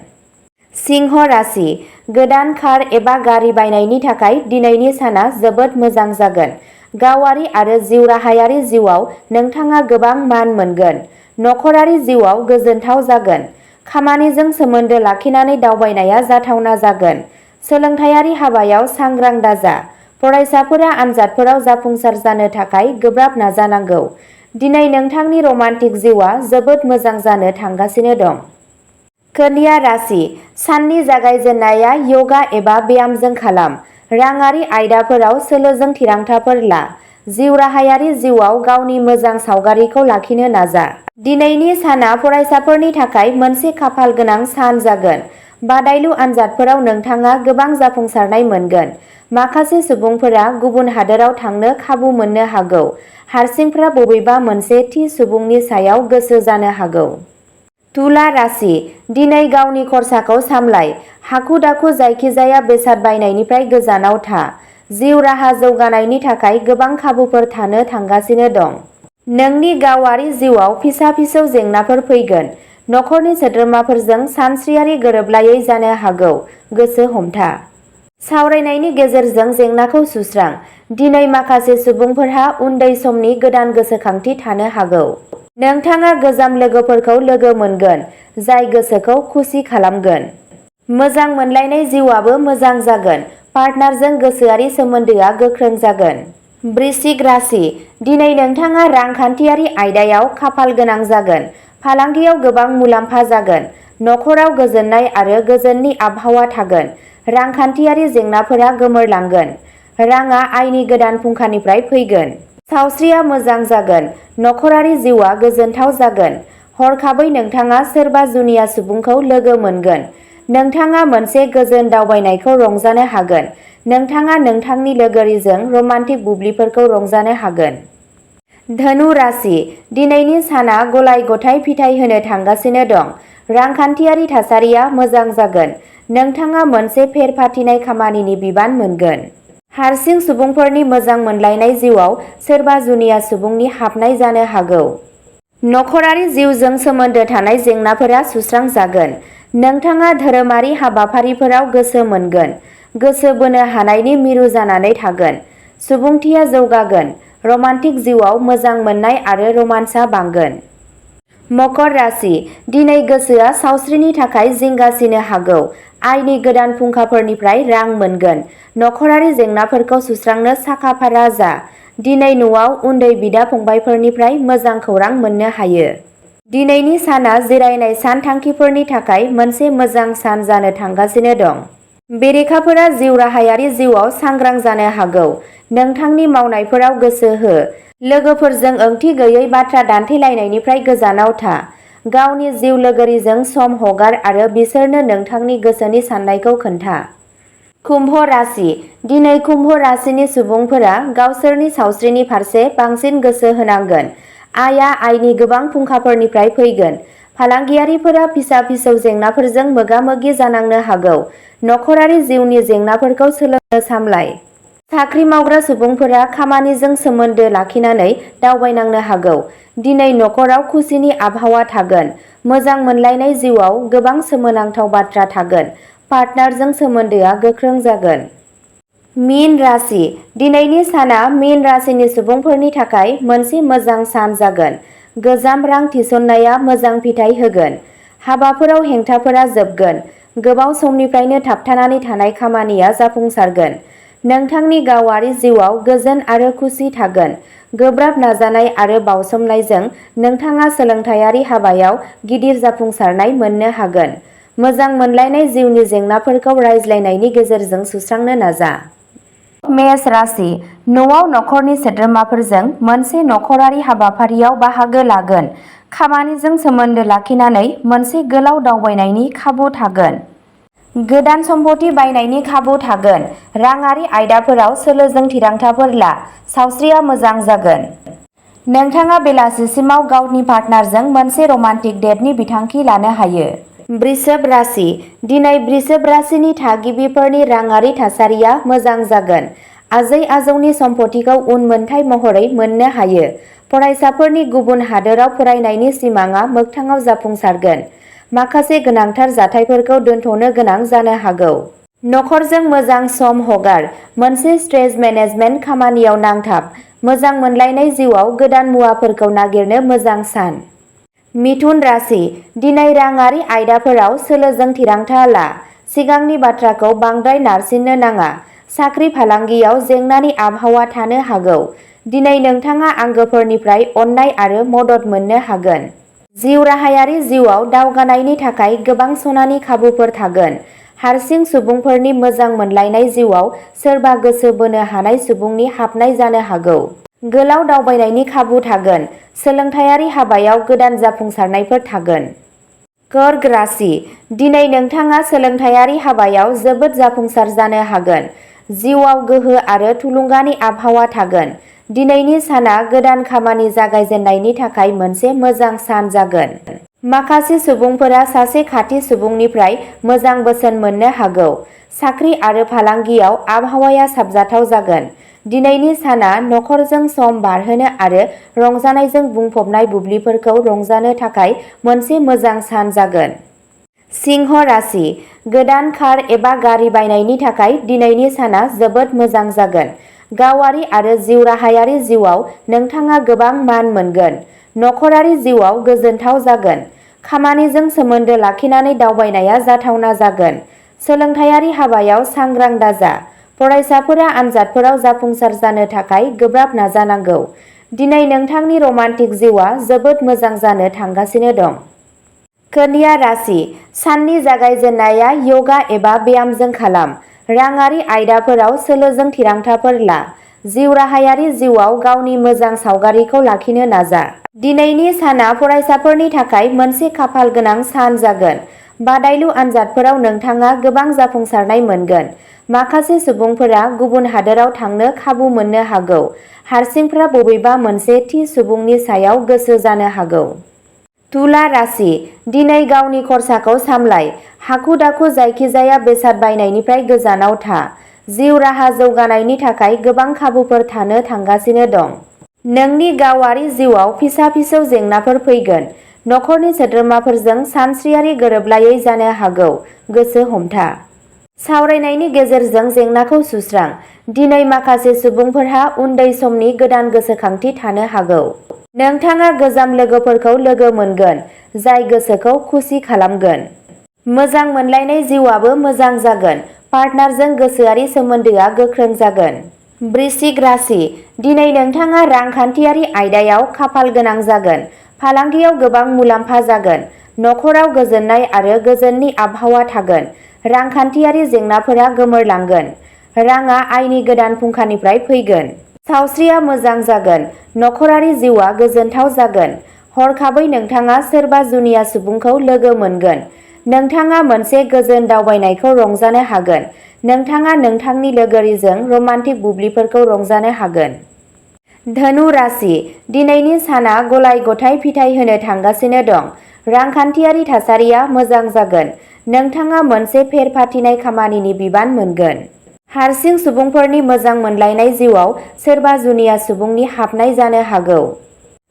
सिंह राशि, गोदान कार एबा गारि बायनायनि थाखाय दिनैनि साना जोबोद मोजां जागोन। गावारि आरो जिउ राहायारि जिउआव नोंथाङा गोबां मान मोनगोन। नखरारि जिउआव गोजोनथाव जागोन। खामानिजों सोमोन्दो लाखिनानै दावबायनाया जाथावना जागोन। सोलोंथायारि हाबायाव सांग्रां दाजा। फरायसाफोरा आनजादफोराव जाफुंसार जानो थाखाय गोब्राब नाजानांगौ। दिनै नोंथांनि रमान्टिक जिउआ जोबोद मोजां जानो थांगासिनो दं। कन्या राशि, साननि जागायजेननाया यगा एबा ब्यामजों खालाम। राङारि आयदाफोराव सोलोजों थिरांथाफोर ला। जिउ राहायारि जिउआव गावनि मोजां सावगारिखौ लाखिनो नाजा। दिनैनि साना फरायसाफोरनि थाखाय मोनसे खाफाल गोनां सान जागोन। बादायलु आनजादफोराव नोंथाङा गोबां जाफुंसारनाय मोनगोन। माखासे सुबुंफोरा गुबुन हादोराव थांनो खाबु मोननो हागौ। हारसिंफोरा बबेबा मोनसे थि सुबुंनि सायाव गोसो जानो हागौ। तुला राशि, दिनै गावनि खरसाखौ सामलाय। हाखु-दाखु जायखिजाया बेसाद बायनायनिफ्राय गोजानाव था। जिउ राहा जौगानायनि थाखाय गोबां खाबुफोर थानो थांगासिनो दं। नोंनि गावारि जिउआव फिसा-फिसौ जेंनाफोर फैगोन। नखरनि सोद्रोमाफोरजों सानस्रियारि गोरोबलायै जानो हागौ। गोसो हमथा। सावरायनायनि गेजेरजों जेंनाखौ सुस्रां। दिनै माखासे सुबुंफोरहा उन्दै समनि गोदान गोसोखांथि थानो हागौ। नोंथाङा गोजाम लोगोफोरखौ लोगो मोनगोन, जाय गोसोखौ खुसि खालामगोन। मोजां मोनलायनाय जिउआबो मोजां जागोन। पार्टनारजों गोसोआरि सोमोन्दोआ गोख्रों जागोन। वृश्चिक राशि, दिनै नोंथाङा रांखान्थियारि आयदायाव खाफाल गोनां जागोन। फालांगियाव गोबां मुलाम्फा जागोन। नखराव गोजोननाय आरो गोजोननि आबहावा थागोन। रांखान्थियारि जेंनाफोरा गोमोरलांगोन। राङा आयनि गोदान फुंखानिफ्राय फैगोन। सावस्रिया मोजां जागोन। नखरारि जिउआ गोजोनथाव जागोन। हरखाबै नोंथाङा सोरबा जुनिया सुबुंखौ लोगो मोनगोन। नोंथाङा मोनसे गोजोन दावबायनायखौ रंजानो हागोन। नोंथाङा नोंथांनि लोगोरिजों रमान्टिक बुब्लिफोरखौ रंजानो हागोन। धनु राशि, दिनैनि साना गलाय-गथाय फिथाइ होनो थांगासिनो दं। रांखान्थियारि थासारिया मोजां जागोन। नोंथाङा मोनसे फेर-फाथिनाय खामानिनि बिबान मोनगोन। हारसिं सुबुंफोरनि मोजां मोनलायनाय जिउआव सोरबा जुनिया सुबुंनि हाबनाय जानो हागौ। नखरारि जिउजों सोमोन्दो थानाय जेंनाफोरा सुस्रांजागोन। नोंथाङा धोरोमारि हाबाफारिफोराव गोसो मोनगोन। गोसो बोनो हानायनि मिरु जानानै थागोन। सुबुंथिया जौगागोन। रमान्टिक जिउआव मोजां मोननाय आरो रमान्सआ बांगोन। मकर राशि दिनै गोसोआ सावस्रिनि थाखाय जिंगासिनो हागौ। आयनि गोदान फुंखाफोरनिफ्राय रां मोनगोन। नखरारि जेंनाफोरखौ सुस्रांनो साखा-फारा जा। दिनै न'आव उन्दै बिदा-फंबायफोरनिफ्राय मोजां खौरां मोननो हायो। दिनैनि साना जिरायनाय सानथांखिफोरनि थाखाय मोनसे मोजां सान जानो थांगासिनो दं। बेरेखाफोरा जिउ राहायारि जिउआव सांग्रां जानो हागौ। नोंथांनि मावनायफोराव गोसो हो। लोगोफोरजों ओंथि गैयै बाथ्रा दान्थेलायनायनिफ्राय गोजानाव था। गावनि जिउ लोगोरिजों सम हगार आरो बिसोरनो नोंथांनि गोसोनि साननायखौ खोन्था। कुम्भ राशि दिनै कुम्भ राशिनि सुबुंफोरा गावसोरनि सावस्रिनि फारसे बांसिन गोसो होनांगोन। आयआ आयनि गोबां फुंखाफोरनिफ्राय फैगोन। फालांगियारिफोरा फिसा-फिसौ जेंनाफोरजों मोगा-मोगि जानांनो हागौ। नखरारि जिउनि जेंनाफोरखौ सोलोंनो सामलाय। साख्रि मावग्रा सुबुंफोरा खामानिजों सोमोन्दो लाखिनानै दावबायनांनो हागौ। दिनै नखराव खुसिनि आबहावा थागोन। मोजां मोनलायनाय जिउआव गोबां सोमोनांथाव बाथ्रा थागोन। पार्टनारजों सोमोन्दोआ गोख्रों जागोन। मीन राशि दिनैनि साना मीन राशिनि सुबुंफोरनि थाखाय मोनसे मोजां सान जागोन। गोजाम रां थिसननाया मोजां फिथाय होगोन। हाबाफोराव हेंथाफोरा जोबगोन। गोबाव समनिफ्रायनो थाबथानानै थानाय खामानिया जाफुंसारगोन। नोंथांनि गावारि जिउआव गोजोन आरो खुसि थागोन। गोब्राब नाजानाय आरो बावसोमनायजों नोंथाङा सोलोंथायारि हाबायाव गिदिर जाफुंसारनाय मोननो हागोन। मोजां मोनलायनाय जिउनि जेंनाफोरखौ रायज्लायनायनि गेजेरजों सुस्रांनो नाजा। मेष राशि न'आव नखरनि सोद्रोमाफोरजों मोनसे नखरारि हाबाफारियाव बाहागो लागोन। खामानिजों सोमोन्दो लाखिनानै मोनसे गोलाव दावबायनायनि खाबु थागोन। गोदान सम्पथि बायनायनि खाबु थागोन। राङारि आयदाफोराव सोलोजों थिरांथाफोर ला। सावस्रिया मोजां जागोन। नोंथाङा बेलासिसिमाव गावनि पार्टनारजों मोनसे रमान्टिक डेटनि बिथांखि लानो हायो। वृषभ राशि दिनै वृषभ राशिनि थागिबिफोरनि राङारि थासारिया मोजां जागोन। आजै-आजौनि सम्पथिखौ उनमोनथाइ महरै मोननो हायो। फरायसाफोरनि गुबुन हादोराव फरायनायनि सिमांआ मोगथाङाव जाफुंसारगोन। माखासे गोनांथार जाथायफोरखौ दोनथ'नो गोनां जानो हागौ। नखरजों मोजां सम हगार। मोनसे स्ट्रेस मेनेजमेन्ट खामानियाव नांथाब। मोजां मोनलायनाय जिउआव गोदान मुवाफोरखौ नागिरनो मोजां सान। मिथुन राशि दिनै राङारि आयदाफोराव सोलोजों थिरांथा ला। सिगांनि बाथ्राखौ बांद्राय नारसिननो नाङा। साख्रि फालांगियाव जेंनानि आबहावा थानो हागौ। दिनै नोंथाङा आंगोफोरनिफ्राय अननाय आरो मदद मोननो हागोन। जिउ राहायारि जिउआव दावगानायनि थाखाय गोबां सनानि खाबुफोर थागोन। हारसिं सुबुंफोरनि मोजां मोनलायनाय जिउआव सोरबा गोसो बोनो हानाय सुबुंनि हाबनाय जानो हागौ। गोलाव दावबायनायनि खाबु थागोन। सोलोंथायारि हाबायाव गोदान जाफुंसारनायफोर थागोन। कर्क राशि दिनै नोंथाङा सोलोंथायारि हाबायाव जोबोद जाफुंसार जानो हागोन। जिउआव गोहो आरो थुलुंगानि आबहावा थागोन। दिनैनि साना गोदान खामानि जागायजेननायनि थाखाय मोनसे मोजां सान जागोन। माखासे सुबुंफोरा सासे खाथि सुबुंनिफ्राय मोजां बोसोन मोननो हागौ। साख्रि आरो फालांगियाव आबहावाया साबजाथाव जागोन। दिनैनि साना नखरजों सम बारहोनो आरो रंजानायजों बुंफबनाय बुब्लिफोरखौ रंजानो थाखाय मोनसे मोजां सान जागोन। सिंह राशि गोदान कार एबा गारि बायनायनि थाखाय दिनैनि साना जोबोद मोजां जागोन। गावारि आरो जिउ राहायारि जिउआव नोंथाङा गोबां मान मोनगोन। नखरारि जिउआव गोजोनथाव जागोन। खामानिजों सोमोन्दो लाखिनानै दावबायनाया जाथावना जागोन। सोलोंथायारि हाबायाव सांग्रां दाजा। फरायसाफोरा आनजादफोराव जाफुंसार जानो थाखाय गोब्राब नाजानांगौ। दिनै नोंथांनि रमान्टिक जिउआ जोबोद मोजां जानो थांगासिनो दं। कन्या राशि साननि जागायजेननाया यगा एबा ब्यामजों खालाम। राङारि आयदाफोराव सोलोजों थिरांथाफोर ला। जिउ राहायारि जिउआव गावनि मोजां सावगारिखौ लाखिनो नाजा। दिनैनि साना फरायसाफोरनि थाखाय मोनसे खाफाल गोनां सान जागोन। बादायलु आनजादफोराव नोंथाङा गोबां जाफुंसारनाय मोनगोन। माखासे सुबुंफोरा गुबुन हादोराव थांनो खाबु मोननो हागौ। हारसिंफोरा बबेबा मोनसे थि सुबुंनि सायाव गोसो जानो हागौ। तुला राशि दिनै गावनि खरसाखौ सामलाय। हाखु-दाखु जायखिजाया बेसाद बायनायनिफ्राय गोजानाव था। जिउ राहा जौगानायनि थाखाय गोबां खाबुफोर थानो थांगासिनो दं। नोंनि गावारि जिउआव फिसा-फिसौ जेंनाफोर फैगोन। नखरनि सोद्रोमाफोरजों सानस्रियारि गोरोबलायै जानो हागौ। गोसो हमथा। सावरायनायनि गेजेरजों जेंनाखौ सुस्रां। दिनै माखासे सुबुंफोरहा उन्दै समनि गोदान गोसोखांथि थानो हागौ। नोंथाङा गोजाम लोगोफोरखौ लोगो मोनगोन, जाय गोसोखौ खुसि खालामगोन। मोजां मोनलायनाय जिउआबो मोजां जागोन। पार्टनारजों गोसोआरि सोमोन्दोआ गोख्रों जागोन। वृश्चिक राशि, दिनै नोंथाङा रांखान्थियारि आयदायाव खाफाल गोनां जागोन। फालांगियाव गोबां मुलाम्फा जागोन। नखराव गोजोननाय आरो गोजोननि आबहावा थागोन। रांखान्थियारि जेंनाफोरा गोमोरलांगोन। राङा आयनि गोदान फुंखानिफ्राय फैगोन। सावस्रिया मोजां जागोन। नखरारि जिउआ गोजोनथाव जागोन। हरखाबै नोंथाङा सोरबा जुनिया सुबुंखौ लोगो मोनगोन। नोंथाङा मोनसे गोजोन दावबायनायखौ रंजानो हागोन। नोंथाङा नोंथांनि लोगोरिजों रमान्टिक बुब्लिफोरखौ रंजानो हागोन। धनु राशि, दिनैनि साना गलाय-गथाय फिथाय होनो थांगासिनो दं। रांखान्थियारि थासारिया मोजां जागोन। नोंथाङा मोनसे फेर फाथिनाय खामानिनि बिबान मोनगोन। हारसिं सुबुंफोरनि मोजां मोनलायनाय जिउआव सोरबा जुनिया सुबुंनि हाबनाय जानो हागौ।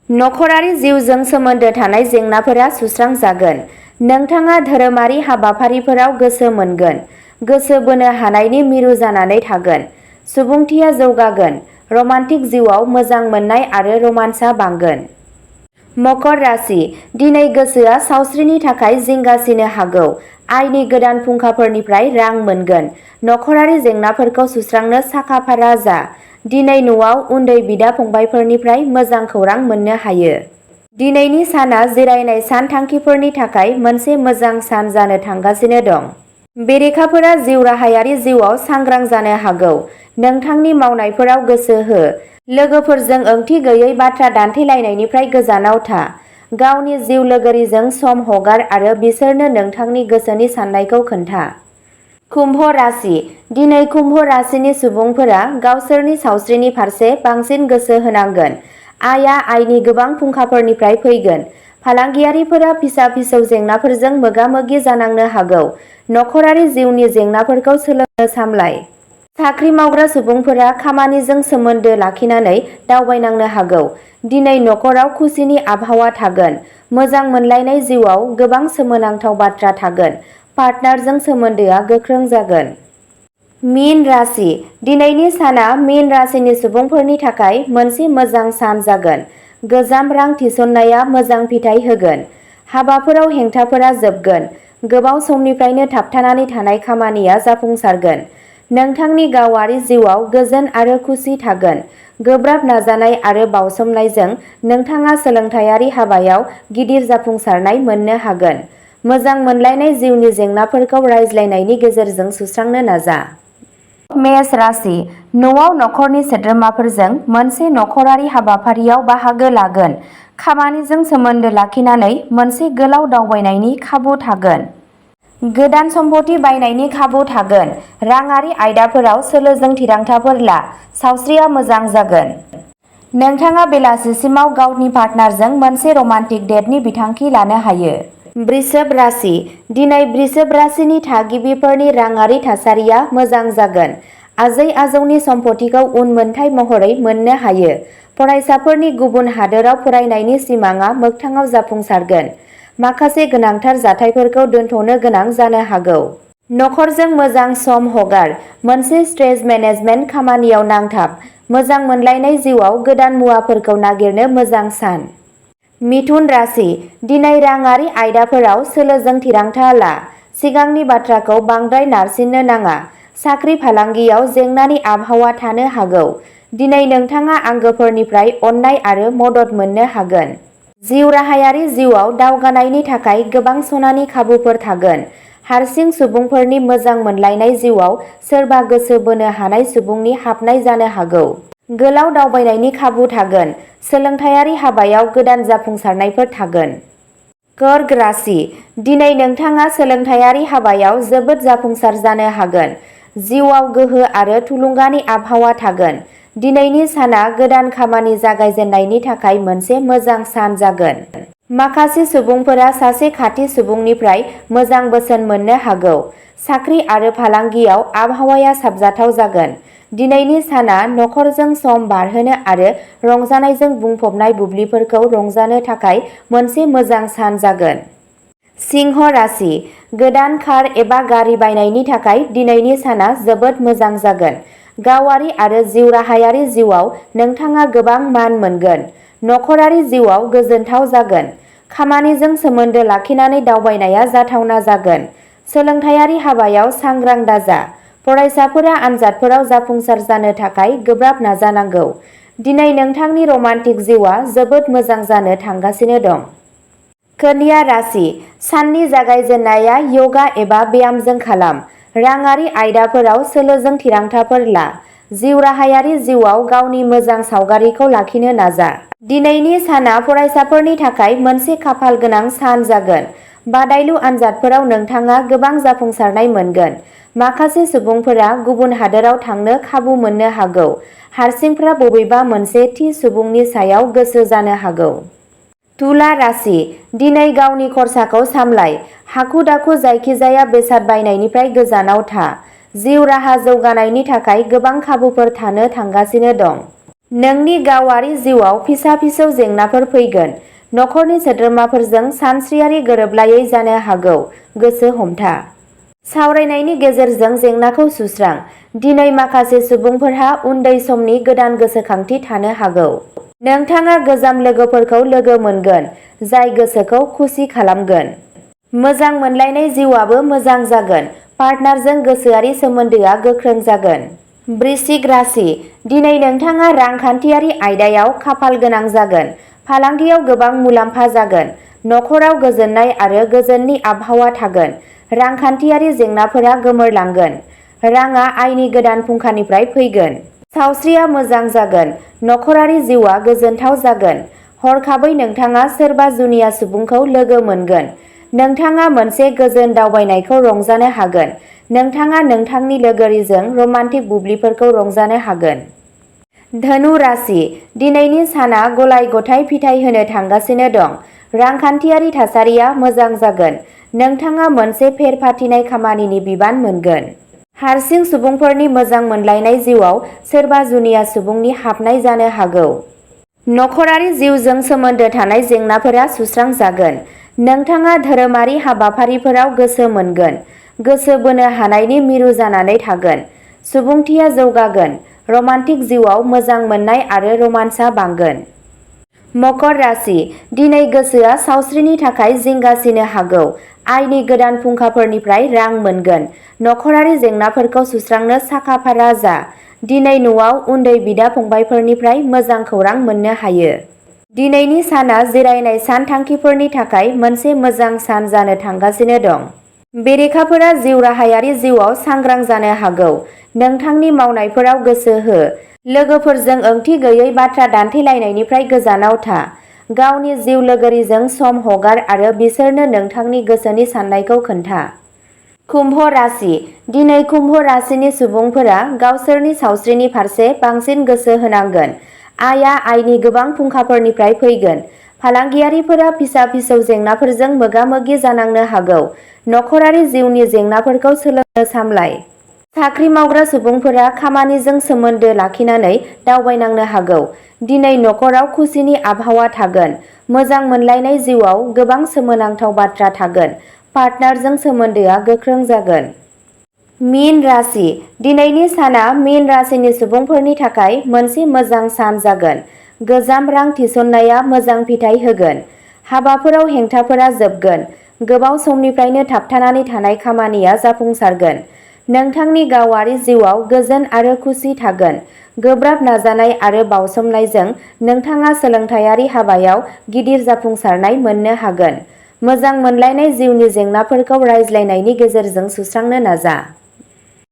नखरारि जिउजों सोमोन्दो थानाय जेंनाफोरा सुस्रांजागोन। नोंथाङा धोरोमारि हाबाफारिफोराव गोसो मोनगोन। गोसो बोनो हानायनि मिरु जानानै थागोन। सुबुंथिया जौगागोन। रमान्टिक जिउआव मोजां मोननाय आरो रमान्सआ बांगोन। मकर राशि, दिनै गोसोआ सावस्रिनि थाखाय जिंगासिनो हागौ। आयनि गोदान फुंखाफोरनिफ्राय रां मोनगोन। नखरारि जेंनाफोरखौ सुस्रांनो साखा-फारा जा। दिनै न'आव उन्दै बिदा-फंबायफोरनिफ्राय मोजां खौरां मोननो हायो। दिनैनि साना जिरायनाय सानथांखिफोरनि थाखाय मोनसे मोजां सान जानो थांगासिनो दं। बेरेखाफोरा जिउ राहायारि जिउआव सांग्रां जानो हागौ। नोंथांनि मावनायफोराव गोसो हो। लोगोफोरजों ओंथि गैयै बाथ्रा दान्थेलायनायनिफ्राय गोजानाव था। गावनि जिउ लोगोरिजों सम हगार आरो बिसोरनो नोंथांनि गोसोनि साननायखौ खोन्था। कुम्भ राशि, दिनै कुम्भ राशिनि सुबुंफोरा गावसोरनि सावस्रिनि फारसे बांसिन गोसो होनांगोन। आयआ आयनि गोबां फुंखाफोरनिफ्राय फैगोन। फालांगियारिफोरा फिसा-फिसौ जेंनाफोरजों मोगा-मोगि जानांनो हागौ। नखरारि जिउनि जेंनाफोरखौ सोलोंनो सामलाय। साख्रि मावग्रा सुबुंफोरा खामानिजों सोमोन्दो लाखिनानै दावबायनांनो हागौ। दिनै नखराव खुसिनि आबहावा थागोन। मोजां मोनलायनाय जिउआव गोबां सोमोनांथाव बाथ्रा थागोन। पार्टनारजों सोमोन्दोआ गोख्रों जागोन। मीन राशि, दिनैनि साना मीन राशिनि सुबुंफोरनि थाखाय मोनसे मोजां सान जागोन। गोजाम रां थिसननाया मोजां फिथाय होगोन। हाबाफोराव हेंथाफोरा जोबगोन। गोबाव समनिफ्रायनो थाबथानानै थानाय खामानिया जाफुंसारगोन। नोंथांनि गावारि जिउआव गोजोन आरो खुसि थागोन। गोब्राब नाजानाय आरो बावसोमनायजों नोंथाङा सोलोंथायारि हाबायाव गिदिर जाफुंसारनाय मोननो हागोन। मोजां मोनलायनाय जिउनि जेंनाफोरखौ रायज्लायनायनि गेजेरजों सुस्रांनो नाजा। मेष राशि, न'आव नखरनि सोद्रोमाफोरजों मोनसे नखरारि हाबाफारियाव बाहागो लागोन। खामानिजों सोमोन्दो लाखिनानै मोनसे गोलाव दावबायनायनि खाबु थागोन। गोदान सम्पथि बायनायनि खाबु थागोन। राङारि आयदाफोराव सोलोजों थिरांथाफोर ला। सावस्रिया मोजां जागोन। नोंथाङा बेलासिसिमाव गावनि पार्टनारजों मोनसे रमान्टिक डेटनि बिथांखि लानो हायो। वृषभ राशि, दिनै वृषभ राशिनि थागिबिफोरनि राङारि थासारिया मोजां जागोन। आजै-आजौनि सम्पथिखौ उनमोनथाइ महरै मोननो हायो। फरायसाफोरनि गुबुन हादोराव फरायनायनि सिमांआ मोगथाङाव जाफुंसारगोन। माखासे गोनांथार जाथायफोरखौ दोनथ'नो गोनां जानो हागौ। नखरजों मोजां सम हगार। मोनसे स्ट्रेस मेनेजमेन्ट खामानियाव नांथाब। मोजां मोनलायनाय जिउआव गोदान मुवाफोरखौ नागिरनो मोजां सान। मिथुन राशि, दिनै राङारि आयदाफोराव सोलोजों थिरांथा ला। सिगांनि बाथ्राखौ बांद्राय नारसिननो नाङा। साख्रि फालांगियाव जेंनानि आबहावा थानो हागौ। दिनै नोंथाङा आंगोफोरनिफ्राय अननाय आरो मदद मोननो हागोन। जिउ राहायारि जिउआव दावगानायनि थाखाय गोबां सनानि खाबुफोर थागोन। हारसिं सुबुंफोरनि मोजां मोनलायनाय जिउआव सोरबा गोसो बोनो हानाय सुबुंनि हाबनाय जानो हागौ। गोलाव दावबायनायनि खाबु थागोन। सोलोंथायारि हाबायाव गोदान जाफुंसारनायफोर थागोन। कर्क राशि, दिनै नोंथाङा सोलोंथायारि हाबायाव जोबोद जाफुंसार जानो हागोन। जिउआव गोहो आरो थुलुंगानि आबहावा थागोन। दिनैनि साना गोदान खामानि जागायजेननायनि थाखाय मोनसे मोजां सान जागोन। माखासे सुबुंफोरा सासे खाथि सुबुंनिफ्राय मोजां बोसोन मोननो हागौ। साख्रि आरो फालांगियाव आबहावाया साबजाथाव जागोन। दिनैनि साना नखरजों सम बारहोनो आरो रंजानायजों बुंफबनाय बुब्लिफोरखौ रंजानो थाखाय मोनसे मोजां सान जागोन। सिंह राशि, गोदान कार एबा गारि बायनायनि थाखाय दिनैनि साना जोबोद मोजां जागोन। गावारि आरो जिउ राहायारि जिउआव नोंथाङा गोबां मान मोनगोन। नखरारि जिउआव गोजोनथाव जागोन। खामानिजों सोमोन्दो लाखिनानै दावबायनाया जाथावना जागोन। सोलोंथायारि हाबायाव सांग्रां दाजा। फरायसाफोरा आनजादफोराव जाफुंसार जानो थाखाय गोब्राब नाजानांगौ। दिनै नोंथांनि रमान्टिक जिउआ जोबोद मोजां जानो थांगासिनो दं। कन्या राशि, साननि जागायजेननाया यगा एबा ब्यामजों खालाम। राङारि आयदाफोराव सोलोजों थिरांथाफोर ला। जिउ राहायारि जिउआव गावनि मोजां सावगारिखौ लाखिनो नाजा। दिनैनि साना फरायसाफोरनि थाखाय मोनसे खाफाल गोनां सान जागोन। बादायलु आनजादफोराव नोंथाङा गोबां जाफुंसारनाय मोनगोन। माखासे सुबुंफोरा गुबुन हादोराव थांनो खाबु मोननो हागौ। हारसिंफ्रा बबेबा मोनसे थि सुबुंनि सायाव गोसो जानो हागौ। तुला राशि, दिनै गावनि खरसाखौ सामलाय। हाखु-दाखु जायखिजाया बेसाद बायनायनिफ्राय गोजानाव था। जिउ राहा जौगानायनि थाखाय गोबां खाबुफोर थानो थांगासिनो दं। नोंनि गावारि जिउआव फिसा-फिसौ जेंनाफोर फैगोन। नखरनि सोद्रोमाफोरजों सानस्रियारि गोरोबलायै जानो हागौ। गोसो हमथा। सावरायनायनि गेजेरजों जेंनाखौ सुस्रां। दिनै माखासे सुबुंफोरहा उन्दै समनि गोदान गोसोखांथि थानो हागौ। नोंथाङा गोजाम लोगोफोरखौ लोगो मोनगोन, जाय गोसोखौ खुसि खालामगोन। मोजां मोनलायनाय जिउआबो मोजां जागोन। पार्टनारजों गोसोआरि सोमोन्दोआ गोख्रों जागोन। वृश्चिक राशि, दिनै नोंथाङा रांखान्थियारि आयदायाव खाफाल गोनां जागोन। फालांगियाव गोबां मुलाम्फा जागोन। नखराव गोजोननाय आरो गोजोननि आबहावा थागोन। रांखान्थियारि जेंनाफोरा गोमोरलांगोन। राङा आयनि गोदान फुंखानिफ्राय फैगोन। सावस्रिया मोजां जागोन। नखरारि जिउआ गोजोनथाव जागोन। हरखाबै नोंथाङा सोरबा जुनिया सुबुंखौ लोगो मोनगोन। नोंथाङा मोनसे गोजोन दावबायनायखौ रंजानो हागोन। नोंथाङा नोंथांनि लोगोरिजों रमान्टिक बुब्लिफोरखौ रंजानो हागोन। धनु राशि, दिनैनि साना गलाय-गथाय फिथाय होनो थांगासिनो दं। रांखान्थियारि थासारिया मोजां जागोन। नोंथाङा मोनसे फेर-फाथिनाय खामानिनि बिबान मोनगोन। हारसिं सुबुंफोरनि मोजां मोनलायनाय जिउआव सोरबा जुनिया सुबुंनि हाबनाय जानो हागौ। नखरारि जिउजों सोमोन्दो थानाय जेंनाफोरा सुस्रांजागोन। नोंथाङा धोरोमारि हाबाफारिफोराव गोसो मोनगोन। गोसो बोनो हानायनि मिरु जानानै थागोन। सुबुंथिया जौगागोन। रमान्टिक जिउआव मोजां मोननाय आरो रमान्सआ बांगोन। मकर राशि, दिनै गोसोआ सावस्रिनि थाखाय जिंगासिनो हागौ। आयनि गोदान फुंखाफोरनिफ्राय रां मोनगोन। नखरारि जेंनाफोरखौ सुस्रांनो साखा-फारा जा। दिनै न'आव उन्दै बिदा-फंबायफोरनिफ्राय मोजां खौरां मोननो हायो। दिनैनि साना जिरायनाय सानथांखिफोरनि थाखाय मोनसे मोजां सान जानो थांगासिनो दं। बेरेखाफोरा जिउ राहायारि जिउआव सांग्रां जानो हागौ। नोंथांनि मावनायफोराव गोसो हो। लोगोफोरजों ओंथि गैयै बाथ्रा दान्थेलायनायनिफ्राय गोजानाव था। गावनि जिउ लोगोरिजों सम हगार आरो बिसोरनो नोंथांनि गोसोनि साननायखौ खोन्था। कुम्भ राशि, दिनै कुम्भ राशिनि सुबुंफोरा गावसोरनि सावस्रिनि फारसे बांसिन गोसो होनांगोन। आयआ आयनि गोबां फुंखाफोरनिफ्राय फैगोन। फालांगियारिफोरा फिसा-फिसौ जेंनाफोरजों मोगा-मोगि जानांनो हागौ। नखरारि जिउनि जेंनाफोरखौ सोलोंनो सामलाय। साख्रि मावग्रा सुबुंफोरा खामानिजों सोमोन्दो लाखिनानै दावबायनांनो हागौ। दिनै नखराव खुसिनि आबहावा थागोन। मोजां मोनलायनाय जिउआव गोबां सोमोनांथाव बाथ्रा थागोन। पार्टनारजों सोमोन्दोआ गोख्रों जागोन। मीन राशि, दिनैनि साना मीन राशिनि सुबुंफोरनि थाखाय मोनसे मोजां सान जागोन। गोजाम रां थिसननाया मोजां फिथाय होगोन। हाबाफोराव हेंथाफोरा जोबगोन। गोबाव समनिफ्रायनो थाबथानानै थानाय खामानिया जाफुंसारगोन। नोंथांनि गावारि जिउआव गोजोन आरो खुसि थागोन। गोब्राब नाजानाय आरो बावसोमनायजों नोंथाङा सोलोंथायारि हाबायाव गिदिर जाफुंसारनाय मोननो हागोन। मोजां मोनलायनाय जिउनि जेंनाफोरखौ रायज्लायनायनि गेजेरजों सुस्रांनो नाजा।